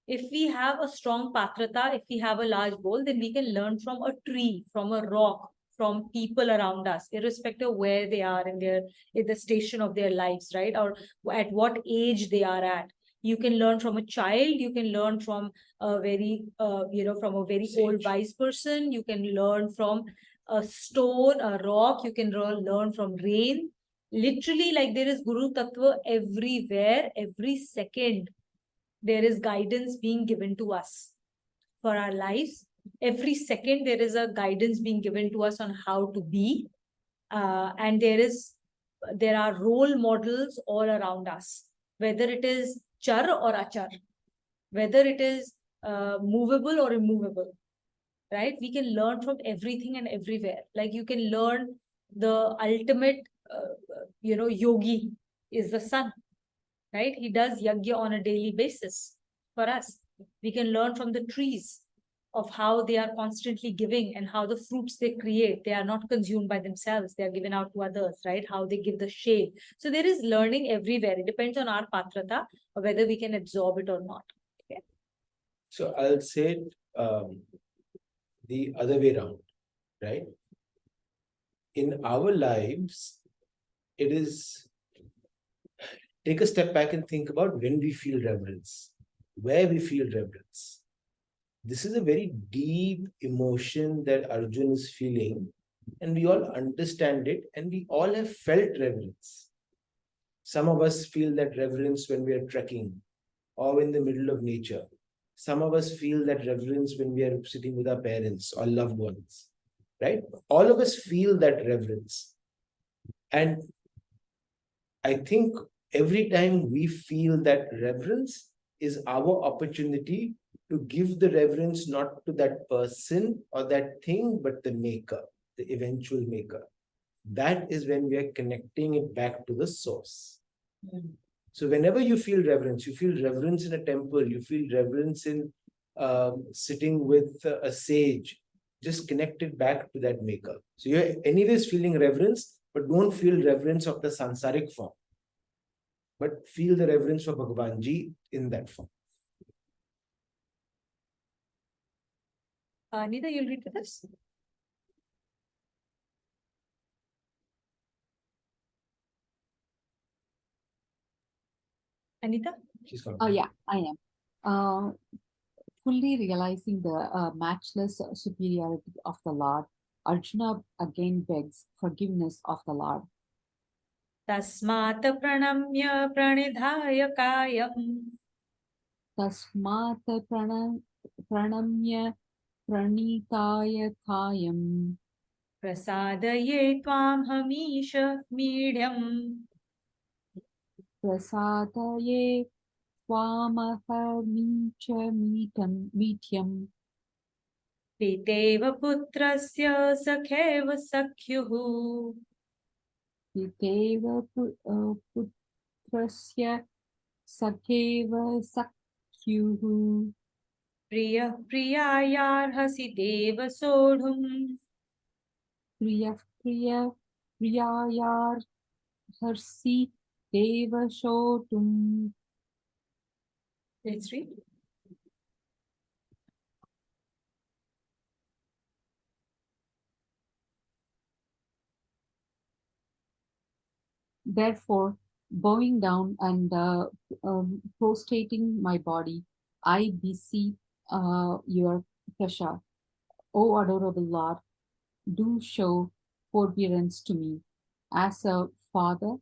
Speaker 2: If we have a strong patrata, if we have a large bowl, then we can learn from a tree, from a rock, from people around us, irrespective of where they are in the station of their lives, right? Or at what age they are at. You can learn from a child, you can learn from a very from a very old wise person, you can learn from a stone, a rock, you can learn from rain. Literally, like, there is Guru Tattva everywhere. Every second there is guidance being given to us for our lives. Every second there is a guidance being given to us on how to be, and there are role models all around us, whether it is char or achar, whether it is movable or immovable, right? We can learn from everything and everywhere. Like, you can learn the ultimate yogi is the sun, right? He does yajna on a daily basis for us. We can learn from the trees of how they are constantly giving, and how the fruits they create, they are not consumed by themselves, they are given out to others, right? How they give the shade. So there is learning everywhere. It depends on our patrata, or whether we can absorb it or not. Okay.
Speaker 3: So I'll say it, the other way around, right? In our lives, it is, take a step back and think about when we feel reverence, where we feel reverence. This is a very deep emotion that Arjun is feeling, and we all understand it, and we all have felt reverence. Some of us feel that reverence when we are trekking or in the middle of nature. Some of us feel that reverence when we are sitting with our parents or loved ones, right? All of us feel that reverence. And I think every time we feel that reverence is our opportunity to give the reverence not to that person or that thing, but the maker, the eventual maker. That is when we are connecting it back to the source. Mm. So whenever you feel reverence in a temple, you feel reverence in sitting with a sage, just connect it back to that maker. So you're anyways feeling reverence, but don't feel reverence of the sansaric form, but feel the reverence for Bhagavanji in that form.
Speaker 2: Anita, you'll read with us. Anita?
Speaker 3: She's coming.
Speaker 4: Oh, yeah, I am. Fully realizing the matchless superiority of the Lord, Arjuna again begs forgiveness of the Lord.
Speaker 2: Tasmat pranamya pranidhaya kayam.
Speaker 4: Tasmat pranamya pranitaya kayam.
Speaker 2: Prasadaye tvam hamisha medyam.
Speaker 4: Prasadaye Swamahamcha meetyam
Speaker 2: Piteva putrasya sakheva sakhyuhu.
Speaker 4: Piteva putrasya Sakheva Sakyuhu
Speaker 2: Priya priyayarhasi deva sodhum.
Speaker 4: Priya Priya Priyayar Harsi Deva Shotum.
Speaker 2: Let's read.
Speaker 4: Therefore, bowing down and prostrating my body, I beseech your pressure. O adorable Lord, do show forbearance to me, as a father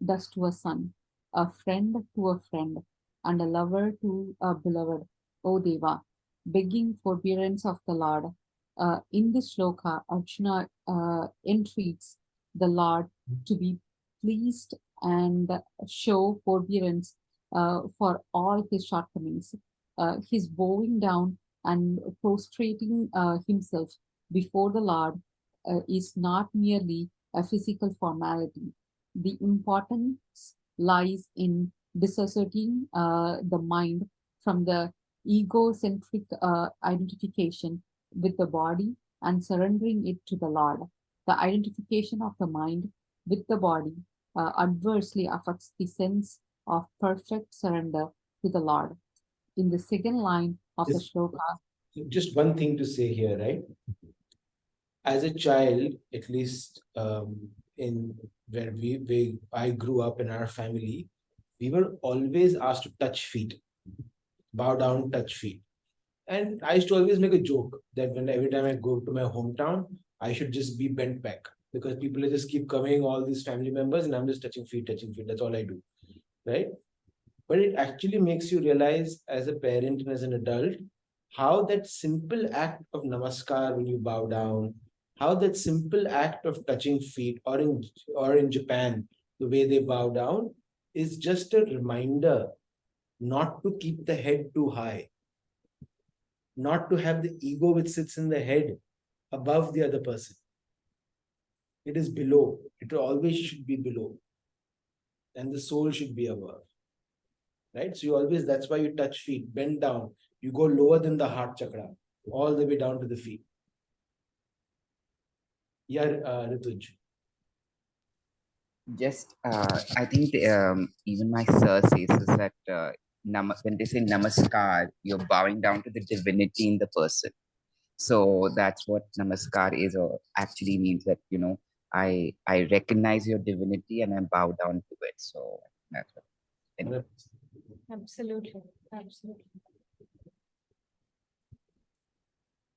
Speaker 4: does to a son, a friend to a friend, and a lover to a beloved, O Deva, begging forbearance of the Lord. In this shloka, Arjuna entreats the Lord to be pleased and show forbearance for all his shortcomings. His bowing down and prostrating himself before the Lord is not merely a physical formality. The importance lies in dissociating the mind from the egocentric identification with the body and surrendering it to the Lord. The identification of the mind with the body adversely affects the sense of perfect surrender to the Lord. In the second line of the shloka,
Speaker 3: Just one thing to say here, right? As a child, at least in where I grew up in our family, we were always asked to touch feet, bow down, touch feet. And I used to always make a joke that when every time I go to my hometown, I should just be bent back because people just keep coming, all these family members, and I'm just touching feet, touching feet. That's all I do, right? But it actually makes you realize as a parent and as an adult how that simple act of namaskar when you bow down, how that simple act of touching feet, or in Japan, the way they bow down, is just a reminder not to keep the head too high, not to have the ego which sits in the head above the other person. It is below. It always should be below. And the soul should be above. Right? So you always, that's why you touch feet, bend down. You go lower than the heart chakra, all the way down to the feet. Yeah, Rituj.
Speaker 9: Just, I think even my sir says is that when they say namaskar, you're bowing down to the divinity in the person. So that's what namaskar is, or actually means that, I recognize your divinity and I bow down to it. So that's what. Anyway.
Speaker 2: Absolutely. Absolutely.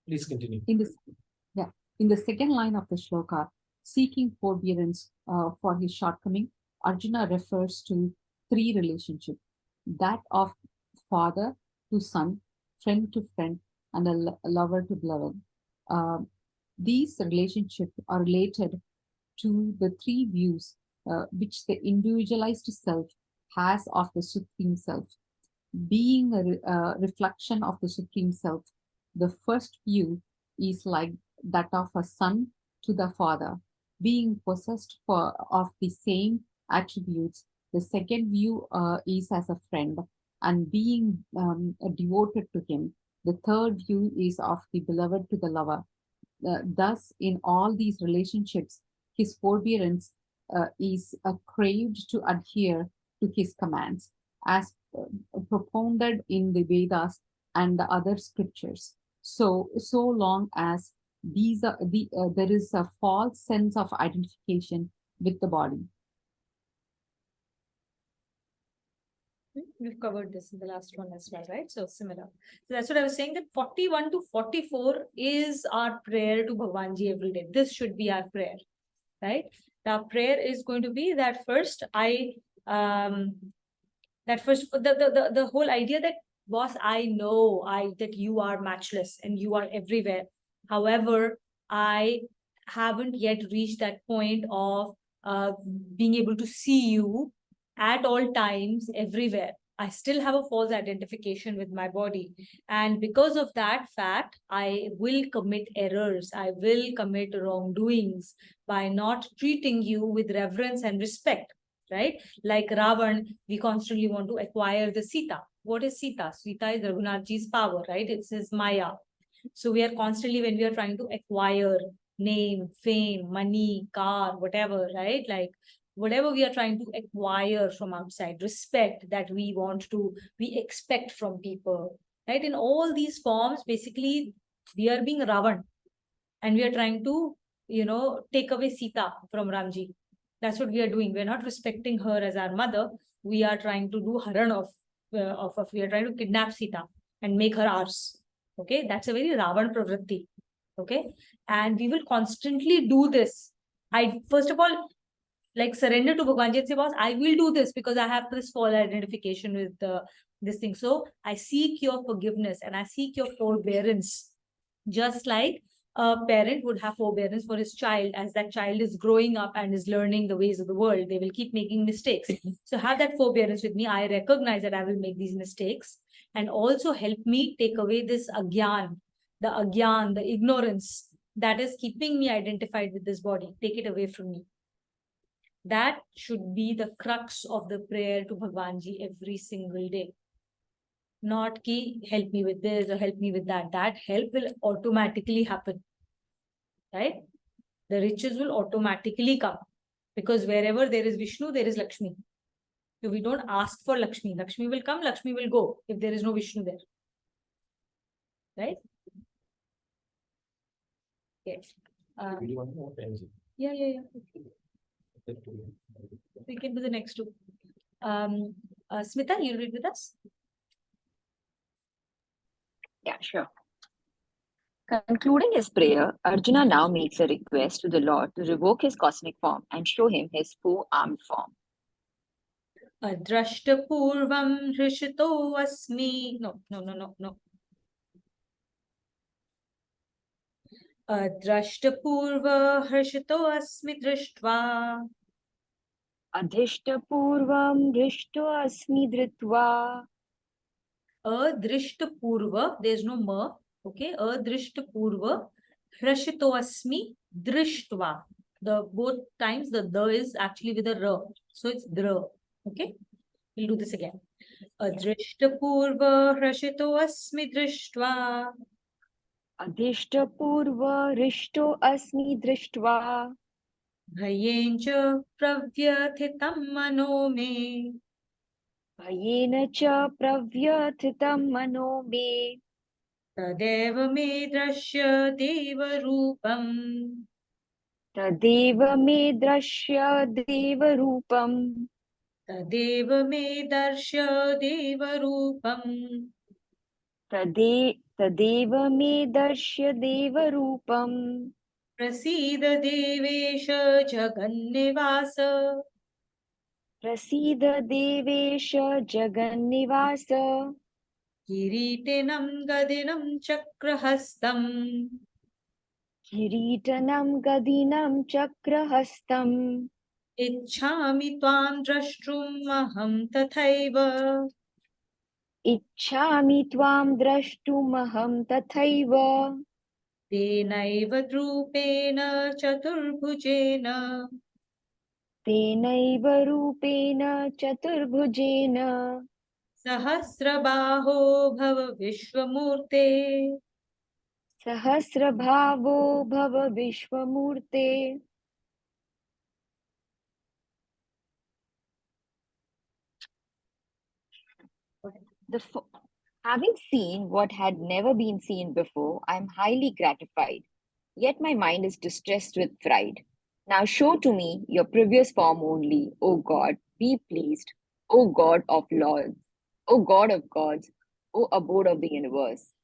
Speaker 3: Please continue.
Speaker 4: In the second line of the shloka, seeking forbearance for his shortcoming, Arjuna refers to three relationships: that of father to son, friend to friend, and a lover to beloved. These relationships are related to the three views which the individualized self has of the Supreme Self. Being a reflection of the Supreme Self, the first view is like that of a son to the father, being possessed of the same attributes. The second view is as a friend and being devoted to him. The third view is of the beloved to the lover. Thus, in all these relationships, his forbearance is craved to adhere to his commands, as propounded in the Vedas and the other scriptures. So long as there is a false sense of identification with the body.
Speaker 2: We've covered this in the last one as well, right? So similar. So that's what I was saying, that 41 to 44 is our prayer to Bhagwanji every day. This should be our prayer, right? Our prayer is going to be that first the whole idea that, boss, I know that you are matchless and you are everywhere. However, I haven't yet reached that point of being able to see you at all times, everywhere. I still have a false identification with my body. And because of that fact, I will commit errors. I will commit wrongdoings by not treating you with reverence and respect, right? Like Ravan, we constantly want to acquire the Sita. What is Sita? Sita is Raghunathji's power, right? It's his Maya. So we are constantly, when we are trying to acquire name, fame, money, car, whatever, right? Like whatever we are trying to acquire from outside, respect that we expect from people, right? In all these forms, basically, we are being Ravan and we are trying to, take away Sita from Ramji. That's what we are doing. We're not respecting her as our mother. We are trying to do haran we are trying to kidnap Sita and make her ours. Okay, that's a very Ravan pravritti. Okay, and we will constantly do this. I first of all like surrender to Bhagwanji and say, boss, I will do this because I have this false identification with this thing. So I seek your forgiveness and I seek your forbearance, just like a parent would have forbearance for his child as that child is growing up and is learning the ways of the world. They will keep making mistakes. So have that forbearance with me. I recognize that I will make these mistakes, and also help me take away this agyan, the ignorance that is keeping me identified with this body. Take it away from me. That should be the crux of the prayer to Bhagwanji every single day. Not ki help me with this or help me with that. That help will automatically happen, right? The riches will automatically come, because wherever there is Vishnu, there is Lakshmi. So we don't ask for Lakshmi. Lakshmi will come, Lakshmi will go if there is no Vishnu there, right? Yes. Yeah. We can do the next two. Smita, you'll read with us?
Speaker 1: Yeah, sure. Concluding his prayer, Arjuna now makes a request to the Lord to revoke his cosmic form and show him his four-armed form.
Speaker 2: Adrashtapurvam hrishito asmi. No. Adrashtapurva hrishito asmi drishtva.
Speaker 1: Adhishtapurvam drishto asmi dritva.
Speaker 2: Adrishtapurva, there's no ma. Okay, Adrishtapurva hrishito asmi drishtva. The both times the da is actually with a ra. So it's dra. Okay, we'll do this again. Adrishtapurva hrishito asmi drishtva.
Speaker 1: Adhishtapurva rishto asmi drishtva.
Speaker 2: Bhayencha pravyathitam mano me.
Speaker 1: Bhayena cha pravyathitam mano me.
Speaker 2: Tadeva me drashya deva rupam.
Speaker 1: Tadeva me drashya deva rupam.
Speaker 2: Tadeva me darshya deva rupam.
Speaker 1: Tadeva me darshya deva rupam.
Speaker 2: Prasida devesha jagannivasa.
Speaker 1: Prasida devesha jagannivasa.
Speaker 2: Kiritinam gadinam chakrahastam.
Speaker 1: Kiritanam gadinam chakrahastam.
Speaker 2: Ichhami tvam drashtrum aham tathaiva.
Speaker 1: Ichhami tvam drashtumaham tathaiva.
Speaker 2: Tenaiva drupena chaturbhujena.
Speaker 1: Tenaiva rupena chaturbhujena.
Speaker 2: Sahasrabaho bhava vishwamurte.
Speaker 1: Sahasrabhavo bhava vishwamurte. Having seen what had never been seen before, I am highly gratified. Yet my mind is distressed with fright. Now show to me your previous form only, O God, be pleased, O God of lords, O God of gods, O abode of the universe.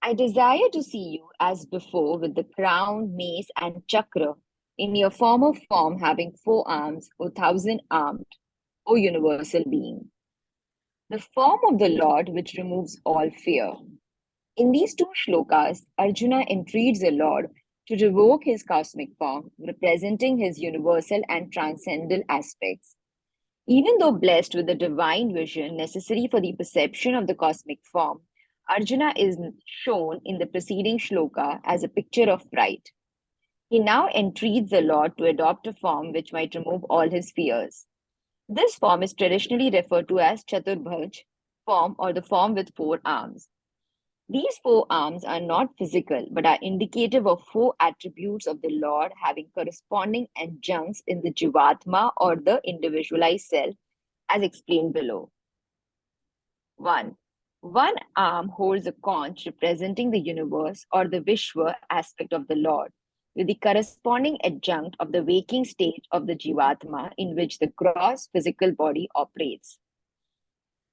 Speaker 1: I desire to see you as before with the crown, mace, and chakra in your former form having 4 arms, O thousand-armed, O universal being. The form of the Lord which removes all fear. In these two shlokas, Arjuna entreats the Lord to revoke his cosmic form, representing his universal and transcendental aspects. Even though blessed with the divine vision necessary for the perception of the cosmic form, Arjuna is shown in the preceding shloka as a picture of pride. He now entreats the Lord to adopt a form which might remove all his fears. This form is traditionally referred to as Chaturbhaj form or the form with four arms. These four arms are not physical but are indicative of four attributes of the Lord having corresponding adjuncts in the Jivatma or the individualized self, as explained below. 1. One arm holds a conch representing the universe or the Vishwa aspect of the Lord, with the corresponding adjunct of the waking state of the Jivatma in which the gross physical body operates.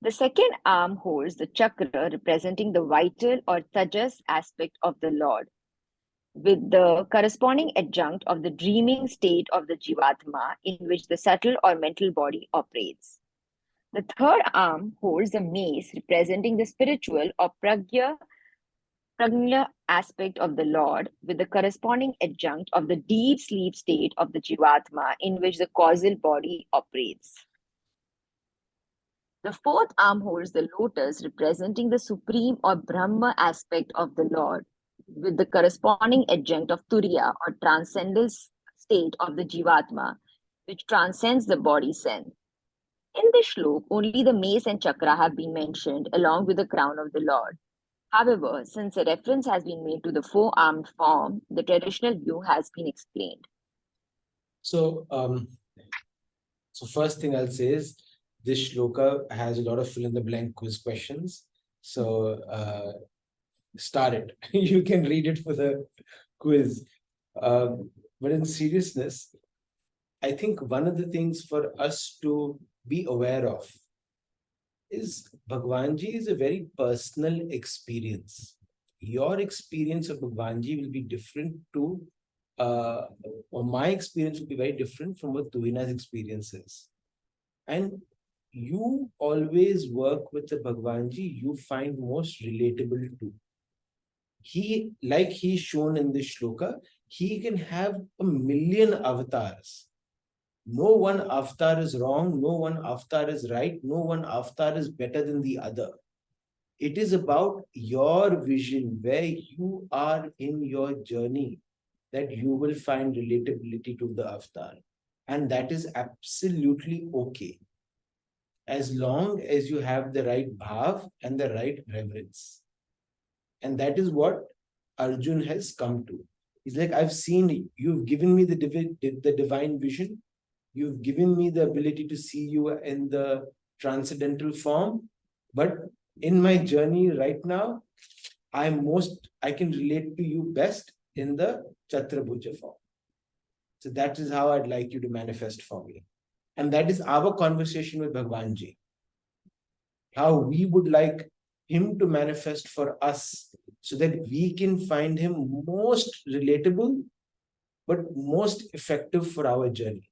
Speaker 1: The second arm holds the chakra representing the vital or tajas aspect of the Lord, with the corresponding adjunct of the dreaming state of the Jivatma in which the subtle or mental body operates. The third arm holds a mace representing the spiritual or prajna aspect of the Lord, with the corresponding adjunct of the deep sleep state of the Jivatma in which the causal body operates. The fourth arm holds the lotus representing the supreme or Brahma aspect of the Lord, with the corresponding adjunct of Turiya or transcendental state of the Jivatma, which transcends the body sense. In this shlok, only the mace and chakra have been mentioned along with the crown of the Lord. However, since a reference has been made to the four-armed form, the traditional view has been explained.
Speaker 3: So, first thing I'll say is this shloka has a lot of fill-in-the-blank quiz questions. So, start it. You can read it for the quiz. But in seriousness, I think one of the things for us to be aware of is Bhagwanji is a very personal experience. Your experience of Bhagwanji will be different to, or my experience will be very different from what Tuina's experience is. And you always work with the Bhagwanji you find most relatable to. He, like he's shown in this shloka, he can have a million avatars. No one avatar is wrong, no one avatar is right, no one avatar is better than the other. It is about your vision, where you are in your journey, that you will find relatability to the avatar. And that is absolutely okay, as long as you have the right bhav and the right reverence. And that is what Arjun has come to. He's like, I've seen, you've given me the divine vision. You've given me the ability to see you in the transcendental form. But in my journey right now, I can relate to you best in the Chaturabhuja form. So that is how I'd like you to manifest for me. And that is our conversation with Bhagwanji. How we would like him to manifest for us so that we can find him most relatable, but most effective for our journey.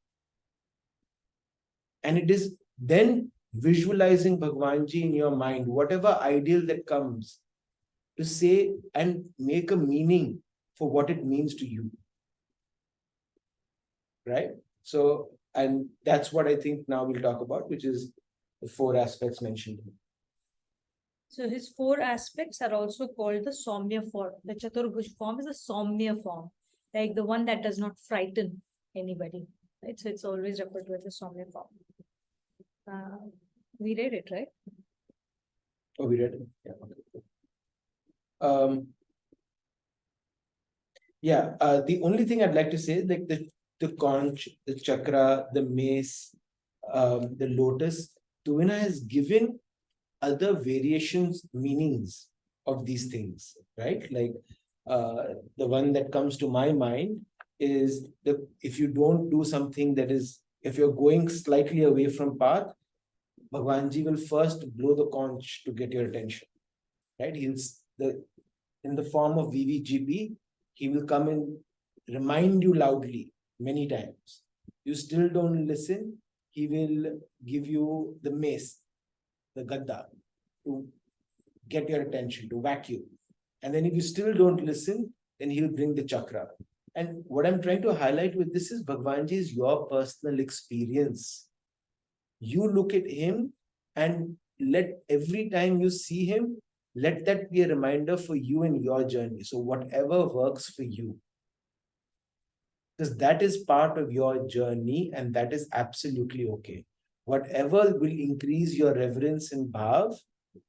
Speaker 3: And it is then visualizing Bhagwanji in your mind, whatever ideal that comes, to say and make a meaning for what it means to you. Right? So, and that's what I think now we'll talk about, which is the four aspects mentioned.
Speaker 2: So his four aspects are also called the Somya form. The Chaturbhuj form is a Somya form, like the one that does not frighten anybody. Right? So it's always referred to as a Somya form. We read it, right?
Speaker 3: Oh, we read it. Yeah. Okay. The only thing I'd like to say is like the conch, the chakra, the mace, the lotus, Tuvina has given other variations, meanings of these things, right? Like the one that comes to my mind is if you don't do something that is, if you're going slightly away from path, Bhagwanji will first blow the conch to get your attention, right? In the form of VVGP, he will come and remind you loudly many times. You still don't listen, he will give you the mace, the gadda, to get your attention, to whack you. And then if you still don't listen, then he'll bring the chakra. And what I'm trying to highlight with this is Bhagwanji is your personal experience. You look at him and let every time you see him, let that be a reminder for you in your journey. So whatever works for you, because that is part of your journey and that is absolutely okay. Whatever will increase your reverence and bhav,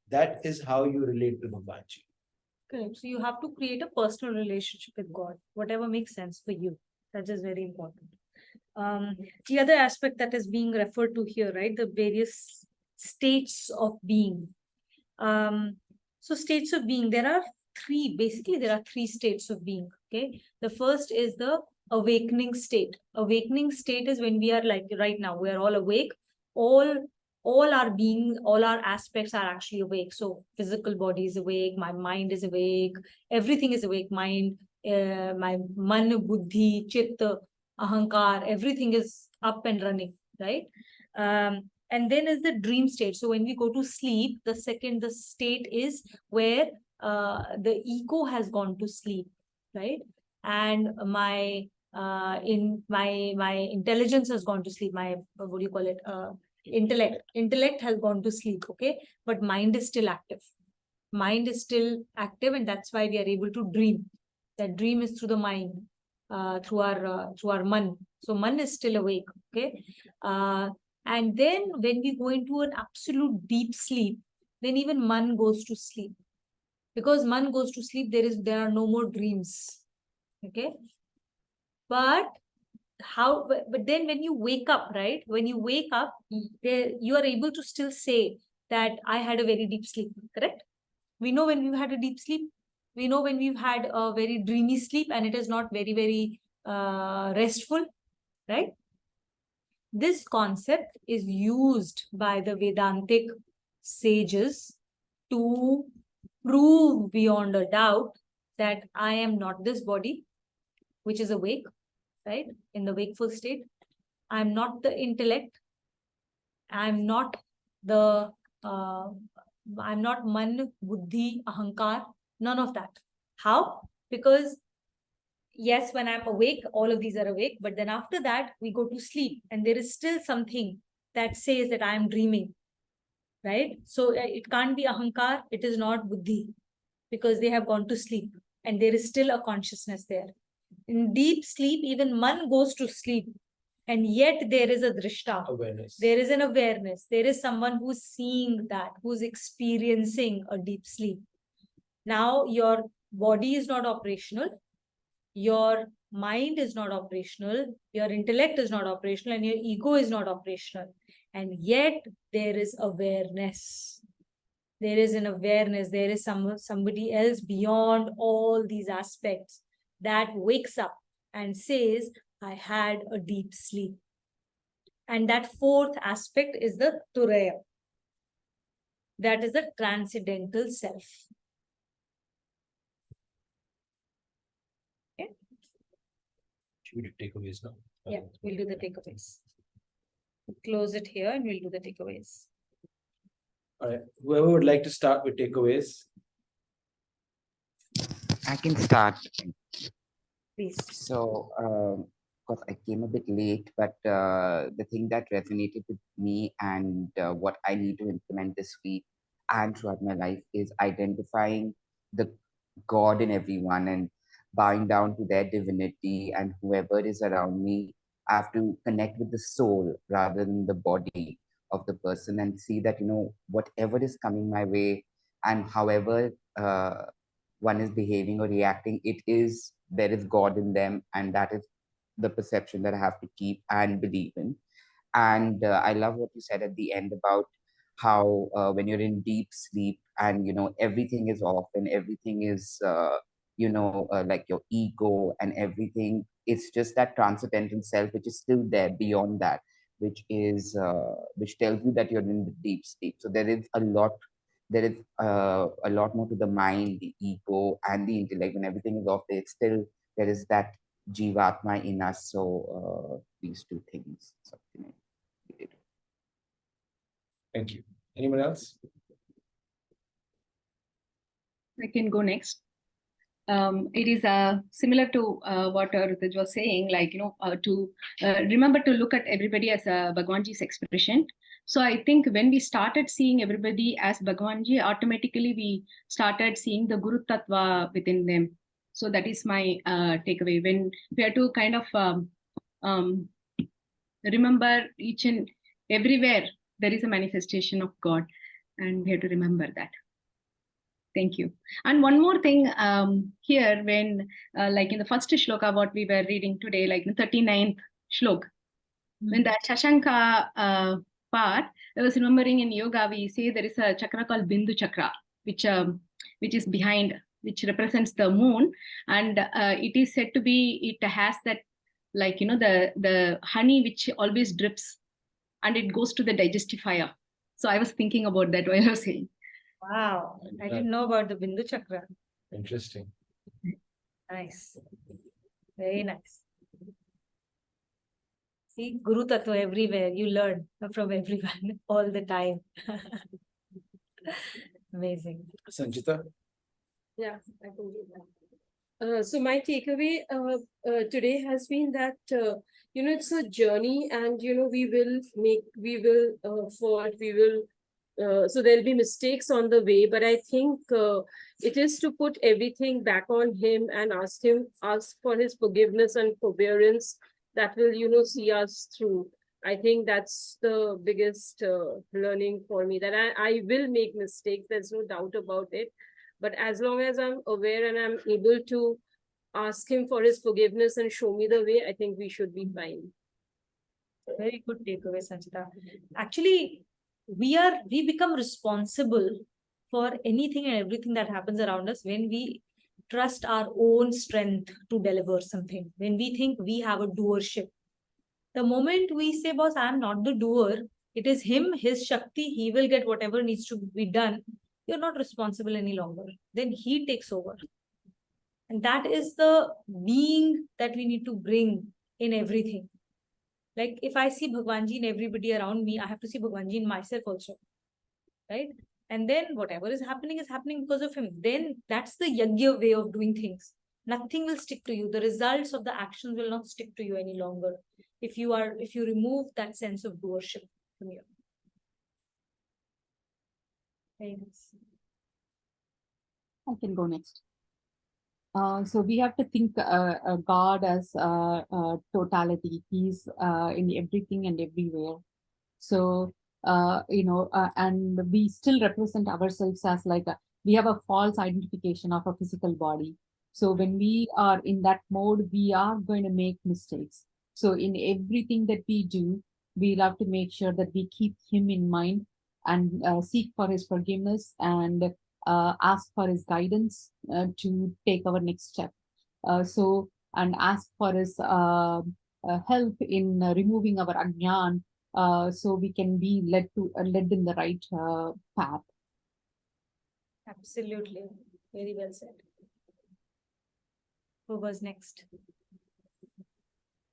Speaker 3: that is how you relate to Bhagwanji.
Speaker 2: Correct. So you have to create a personal relationship with God, whatever makes sense for you. That is very important. The other aspect that is being referred to here, right? The various states of being. So states of being, there are three states of being. Okay. The first is the awakening state. Awakening state is when we are like right now, we are all awake. All our being, all our aspects are actually awake. So physical body is awake, my mind is awake, everything is awake. Mind, my man, buddhi, chitta, ahankar, everything is up and running, right? And then is the dream state. So when we go to sleep, the state is where the ego has gone to sleep, right? And my intelligence has gone to sleep. My what do you call it? Intellect has gone to sleep. Okay, but mind is still active. Mind is still active, and that's why we are able to dream. That dream is through the mind, through our man. So man is still awake. Okay. And then when we go into an absolute deep sleep, then even man goes to sleep. Because man goes to sleep, there are no more dreams. Okay. But then when you wake up, right? When you wake up, you are able to still say that I had a very deep sleep, correct? We know when we've had a deep sleep. We know when we've had a very dreamy sleep and it is not very, very restful, right? This concept is used by the Vedantic sages to prove beyond a doubt that I am not this body, which is awake, right? In the wakeful state. I'm not the intellect. I'm not I'm not man, buddhi, ahankar, none of that. How? Because yes, when I'm awake, all of these are awake, but then after that, we go to sleep and there is still something that says that I am dreaming, right? So it can't be ahankar, it is not buddhi, because they have gone to sleep and there is still a consciousness there. In deep sleep, even man goes to sleep, and yet there is a drishta.
Speaker 3: Awareness.
Speaker 2: There is an awareness. There is someone who's seeing that, who's experiencing a deep sleep. Now your body is not operational. Your mind is not operational, your intellect is not operational, and your ego is not operational. And yet there is awareness. There is an awareness. There is somebody else beyond all these aspects that wakes up and says, I had a deep sleep. And that fourth aspect is the Turaya. That is the transcendental self.
Speaker 3: Should we do takeaways now?
Speaker 2: Yeah, we'll do the takeaways. We'll close it here and we'll do the takeaways.
Speaker 3: All right. Whoever would like to start with takeaways?
Speaker 9: I can start.
Speaker 2: Please.
Speaker 9: So, of course, I came a bit late, but the thing that resonated with me and what I need to implement this week and throughout my life is identifying the God in everyone and bowing down to their divinity, and whoever is around me, I have to connect with the soul rather than the body of the person and see that, whatever is coming my way and however one is behaving or reacting, there is God in them, and that is the perception that I have to keep and believe in. And I love what you said at the end about how when you're in deep sleep and everything is off and everything is like your ego and everything, it's just that transcendental self which is still there beyond that, which tells you that you're in the deep sleep. So there is a lot more to the mind, the ego, and the intellect. When everything is off, there is that jivatma in us. So these two things. Something I did.
Speaker 3: Thank you. Anyone else?
Speaker 6: I can go next. it is similar to what Rituj was saying, like, to remember to look at everybody as a Bhagwanji's expression. So I think when we started seeing everybody as Bhagwanji, automatically we started seeing the Guru Tattva within them. So that is my takeaway. When we have to kind of um, remember each and everywhere there is a manifestation of God, and we have to remember that. Thank you. And one more thing here, when like in the first shloka, what we were reading today, like the 39th shlok, when the Shashanka part, I was remembering in yoga, we say there is a chakra called Bindu chakra, which is behind, which represents the moon. And it is said to be, it has that, like, the honey which always drips and it goes to the digestifier. So I was thinking about that while I was saying.
Speaker 2: Wow, I didn't know about the Bindu chakra.
Speaker 3: Interesting.
Speaker 2: Nice. Very nice. See, Guru Tattva everywhere. You learn from everyone all the time. Amazing.
Speaker 3: Sanchita?
Speaker 7: Yeah, I can do that. So my takeaway today has been that it's a journey, and we will fall, we will. So there'll be mistakes on the way, but I think it is to put everything back on him and ask for his forgiveness and forbearance that will see us through. I think that's the biggest learning for me, that I will make mistakes. There's no doubt about it. But as long as I'm aware and I'm able to ask him for his forgiveness and show me the way, I think we should be fine.
Speaker 2: Very good takeaway, Sanchita. Actually, we become responsible for anything and everything that happens around us when we trust our own strength to deliver something. When we think we have a doership. The moment we say, boss, I'm not the doer, it is him, his Shakti, he will get whatever needs to be done. You're not responsible any longer. Then he takes over. And that is the being that we need to bring in everything. Like if I see Bhagwanji in everybody around me, I have to see Bhagwanji in myself also. Right? And then whatever is happening because of him. Then that's the yagya way of doing things. Nothing will stick to you. The results of the actions will not stick to you any longer if you remove that sense of doership from you. Very nice.
Speaker 4: I can go next. So we have to think God as totality. He's in everything and everywhere. So and we still represent ourselves as we have a false identification of a physical body. So when we are in that mode, we are going to make mistakes. So in everything that we do, we'll have to make sure that we keep him in mind and seek for his forgiveness and ask for his guidance to take our next step. And ask for his help in removing our ajnan, so we can be led in the right path.
Speaker 2: Absolutely. Very well said. Who was next?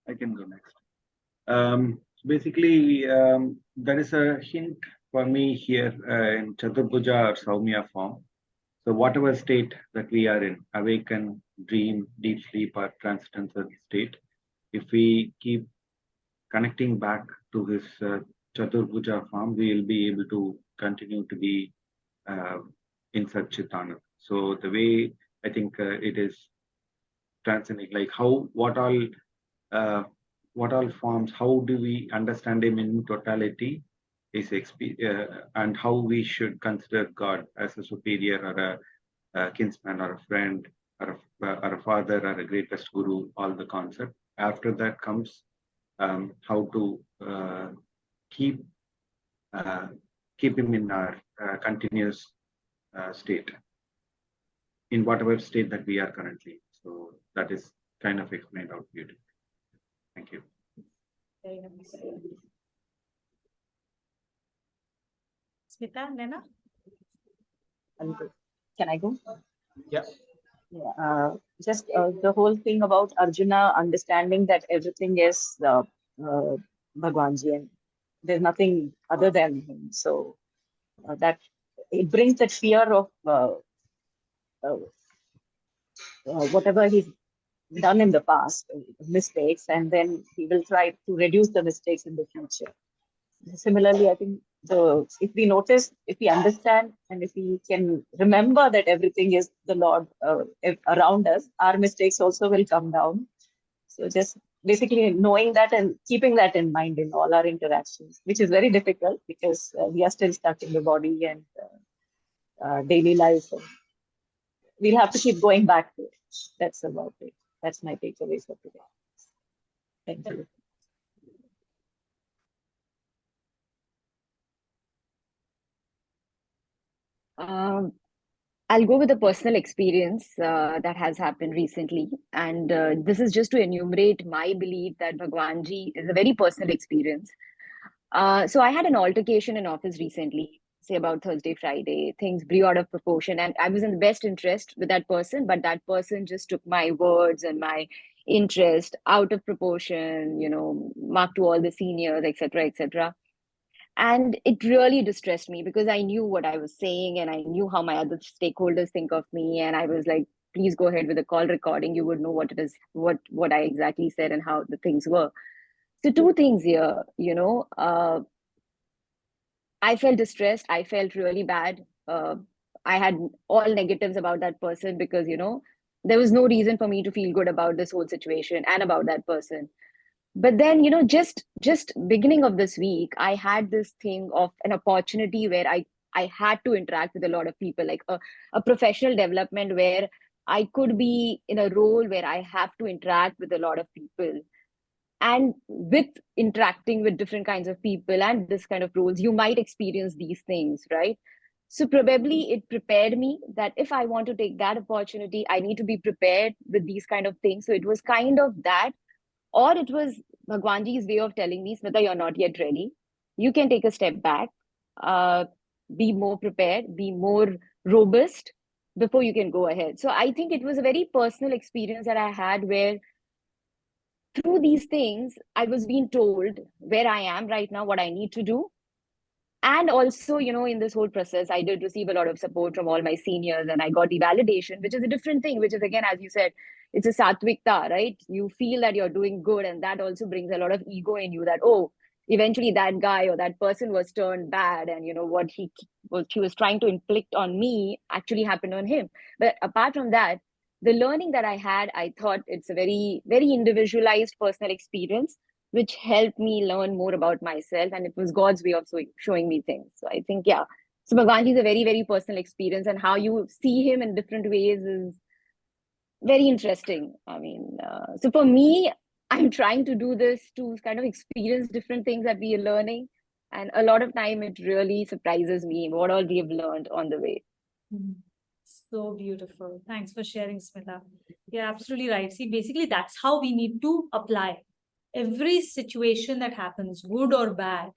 Speaker 5: I can go next. Basically, there is a hint for me here in Chaturbhuja or Saumya form. So whatever state that we are in, awaken, dream, deep sleep, or transcendental state, if we keep connecting back to his Chaturbhuja form, we will be able to continue to be in Satchitananda. So the way I think it is transcending, like what all forms, how do we understand him in totality, and how we should consider God as a superior or a kinsman or a friend or a father or a greatest guru, all the concept. After that comes how to keep him in our continuous state, in whatever state that we are currently. So that is kind of explained out beautifully. Thank you.
Speaker 2: Very nice. Smita, Nena?
Speaker 8: Can I go?
Speaker 3: Yeah.
Speaker 8: Just the whole thing about Arjuna understanding that everything is Bhagwanji and there's nothing other than him. So that it brings that fear of whatever he's done in the past, mistakes, and then he will try to reduce the mistakes in the future. Similarly, I think if we notice, if we understand, and if we can remember that everything is the Lord around us, our mistakes also will come down. So just basically knowing that and keeping that in mind in all our interactions, which is very difficult because we are still stuck in the body and daily life. And we'll have to keep going back to it. That's about it. That's my takeaway for today. Thank you.
Speaker 1: Um, I'll go with a personal experience that has happened recently. And this is just to enumerate my belief that Bhagwanji is a very personal experience. So I had an altercation in office recently, say about Thursday, Friday. Things blew out of proportion, and I was in the best interest with that person, but that person just took my words and my interest out of proportion, marked to all the seniors, etc., etc. And it really distressed me because I knew what I was saying and I knew how my other stakeholders think of me. And I was like, please go ahead with the call recording. You would know what it is, what I exactly said and how the things were. So two things here, I felt distressed. I felt really bad. I had all negatives about that person because, there was no reason for me to feel good about this whole situation and about that person. But then, just beginning of this week, I had this thing of an opportunity where I had to interact with a lot of people, like a professional development where I could be in a role where I have to interact with a lot of people. And with interacting with different kinds of people and this kind of roles, you might experience these things, right? So probably it prepared me that if I want to take that opportunity, I need to be prepared with these kind of things. So it was kind of that, or it was Bhagwanji's way of telling me, Smita, you're not yet ready. You can take a step back, uh, be more prepared, be more robust before you can go ahead. So I think it was a very personal experience that I had where through these things, I was being told where I am right now, what I need to do. And also, in this whole process, I did receive a lot of support from all my seniors and I got the validation, which is a different thing, which is, again, as you said, it's a satvikta, right? You feel that you're doing good. And that also brings a lot of ego in you that, oh, eventually that guy or that person was turned bad. And, what he was trying to inflict on me actually happened on him. But apart from that, the learning that I had, I thought it's a very, very individualized personal experience which helped me learn more about myself. And it was God's way of showing me things. So I think, yeah. So Bhagwanji is a very, very personal experience, and how you see him in different ways is very interesting. I mean, so for me, I'm trying to do this to kind of experience different things that we are learning. And a lot of time, it really surprises me what all we have learned on the way.
Speaker 2: So beautiful. Thanks for sharing, Smita. You're absolutely right. See, basically, that's how we need to apply every situation that happens, good or bad.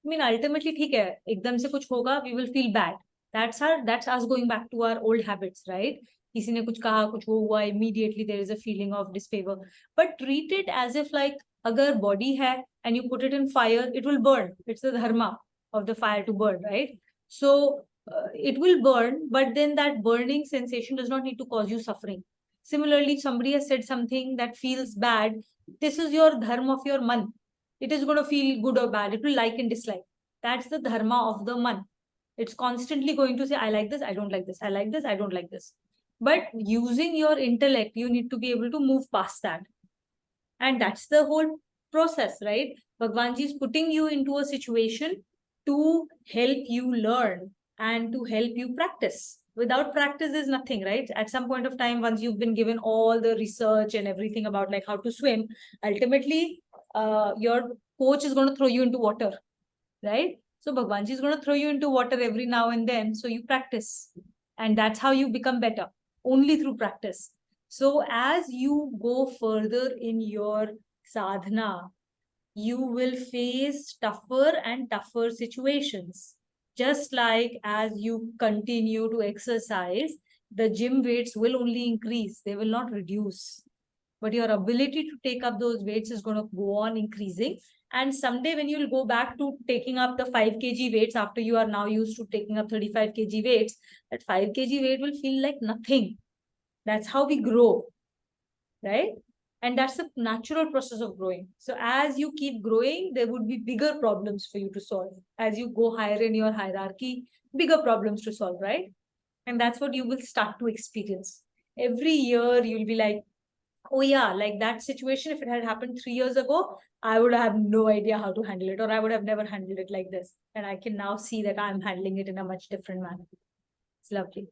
Speaker 2: I mean, ultimately, ठीक है, एकदम से कुछ होगा, we will feel bad. That's us going back to our old habits, right? किसी ने कुछ कहा, कुछ वो हुआ, immediately there is a feeling of disfavor. But treat it as if like, अगर body है and you put it in fire, it will burn. It's the dharma of the fire to burn, right? So it will burn, but then that burning sensation does not need to cause you suffering. Similarly, if somebody has said something that feels bad, this is your dharma of your man. It is going to feel good or bad. It will like and dislike. That's the dharma of the man. It's constantly going to say, I like this, I don't like this, I like this, I don't like this. But using your intellect, you need to be able to move past that. And that's the whole process, right? Bhagwanji is putting you into a situation to help you learn and to help you practice. Without practice, there's nothing, right? At some point of time, once you've been given all the research and everything about like how to swim, ultimately, your coach is going to throw you into water, right? So Bhagwanji is going to throw you into water every now and then. So you practice. And that's how you become better, only through practice. So as you go further in your sadhana, you will face tougher and tougher situations. Just like as you continue to exercise, the gym weights will only increase, they will not reduce. But your ability to take up those weights is going to go on increasing. And someday when you'll go back to taking up the 5 kg weights after you are now used to taking up 35 kg weights, that 5 kg weight will feel like nothing. That's how we grow, right? And that's the natural process of growing. So as you keep growing, there would be bigger problems for you to solve. As you go higher in your hierarchy, bigger problems to solve, right? And that's what you will start to experience. Every year you'll be like, oh yeah, like that situation, if it had happened 3 years ago, I would have no idea how to handle it, or I would have never handled it like this. And I can now see that I'm handling it in a much different manner. It's lovely.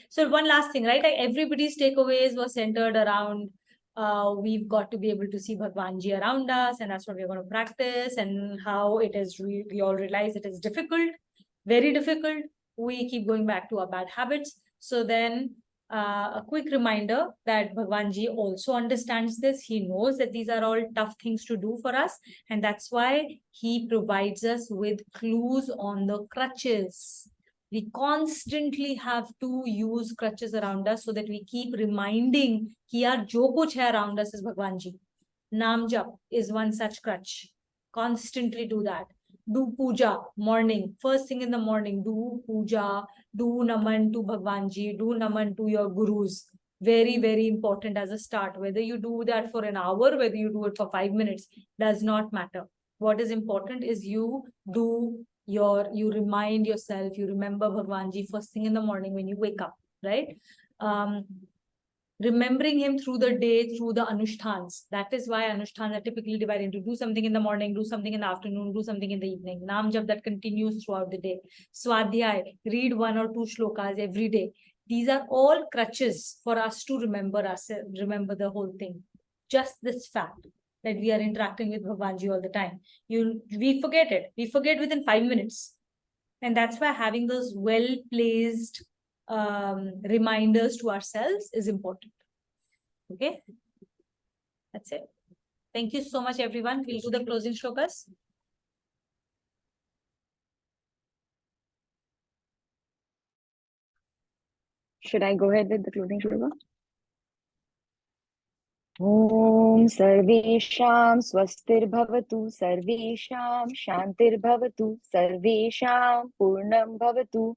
Speaker 2: So one last thing, right? Like everybody's takeaways were centered around we've got to be able to see Bhagwanji around us, and that's what we're going to practice, and how it is, we all realize it is difficult, very difficult. We keep going back to our bad habits. So then a quick reminder that Bhagwanji also understands this. He knows that these are all tough things to do for us, and that's why he provides us with clues on the crutches. We constantly have to use crutches around us so that we keep reminding कि यार जो कुछ है around us is Bhagwan Ji. Naam jap is one such crutch. Constantly do that. Do puja morning, first thing in the morning. Do puja, do naman to Bhagwan Ji, do naman to your gurus. Very, very important as a start. Whether you do that for an hour, whether you do it for 5 minutes, does not matter. What is important is you remind yourself, you remember Bhagwan Ji first thing in the morning when you wake up, right? Remembering him through the day, through the anushtans. That is why anushtans are typically divided into do something in the morning, do something in the afternoon, do something in the evening. Naam jap, that continues throughout the day. Swadhyay, read 1 or 2 shlokas every day. These are all crutches for us to remember the whole thing. Just this fact that we are interacting with Bhagwan Ji all the time. We forget it. We forget within 5 minutes. And that's why having those well-placed reminders to ourselves is important. Okay? That's it. Thank you so much, everyone. We'll do the closing shlokas.
Speaker 1: Should I go ahead with the closing shloka? Om Sarvesham Swastirбhavatu Sarvesham Shantirbhavatu Sarvesham Purnam Bhavatu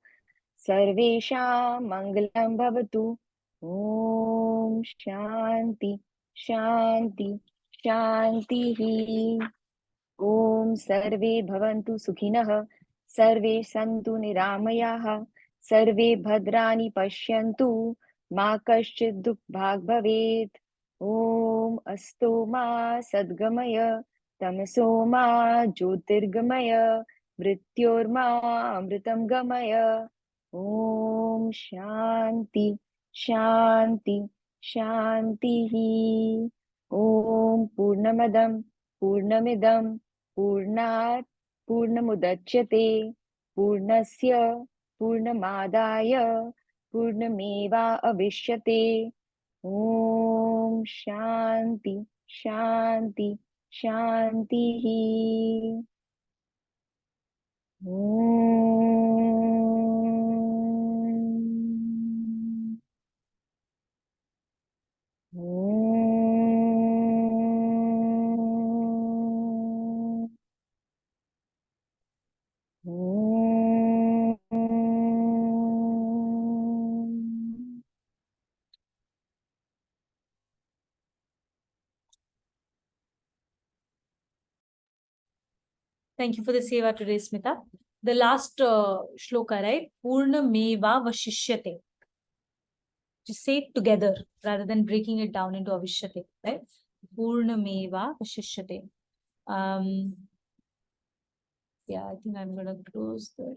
Speaker 1: Sarvesham Mangalam Bhavatu. Om Shanti Shanti Shanti. Om Sarve Bhavantu Sukhinah Sarve Santu Niramayaha Sarve Bhadrani Pashyantu Ma Kaschid Dukbhag Bhavet. Om Asto Ma Sadgamaya Tamaso Ma Jyotirgamaya Mrityorma Amritam Gamaya. Om Shanti Shanti Shanti. Om Purnamadam Purnamidam Purnat Purnamudachyate Purnasya Purnamadaya Purnameva Avishyate. Om Shanti Shanti Shanti.
Speaker 2: Thank you for the seva today, Smita. The last shloka, right? Purna meva vashishyate. Just say it together rather than breaking it down into avishyate, right? Purna meva vashishyate. Yeah, I think I'm going to close the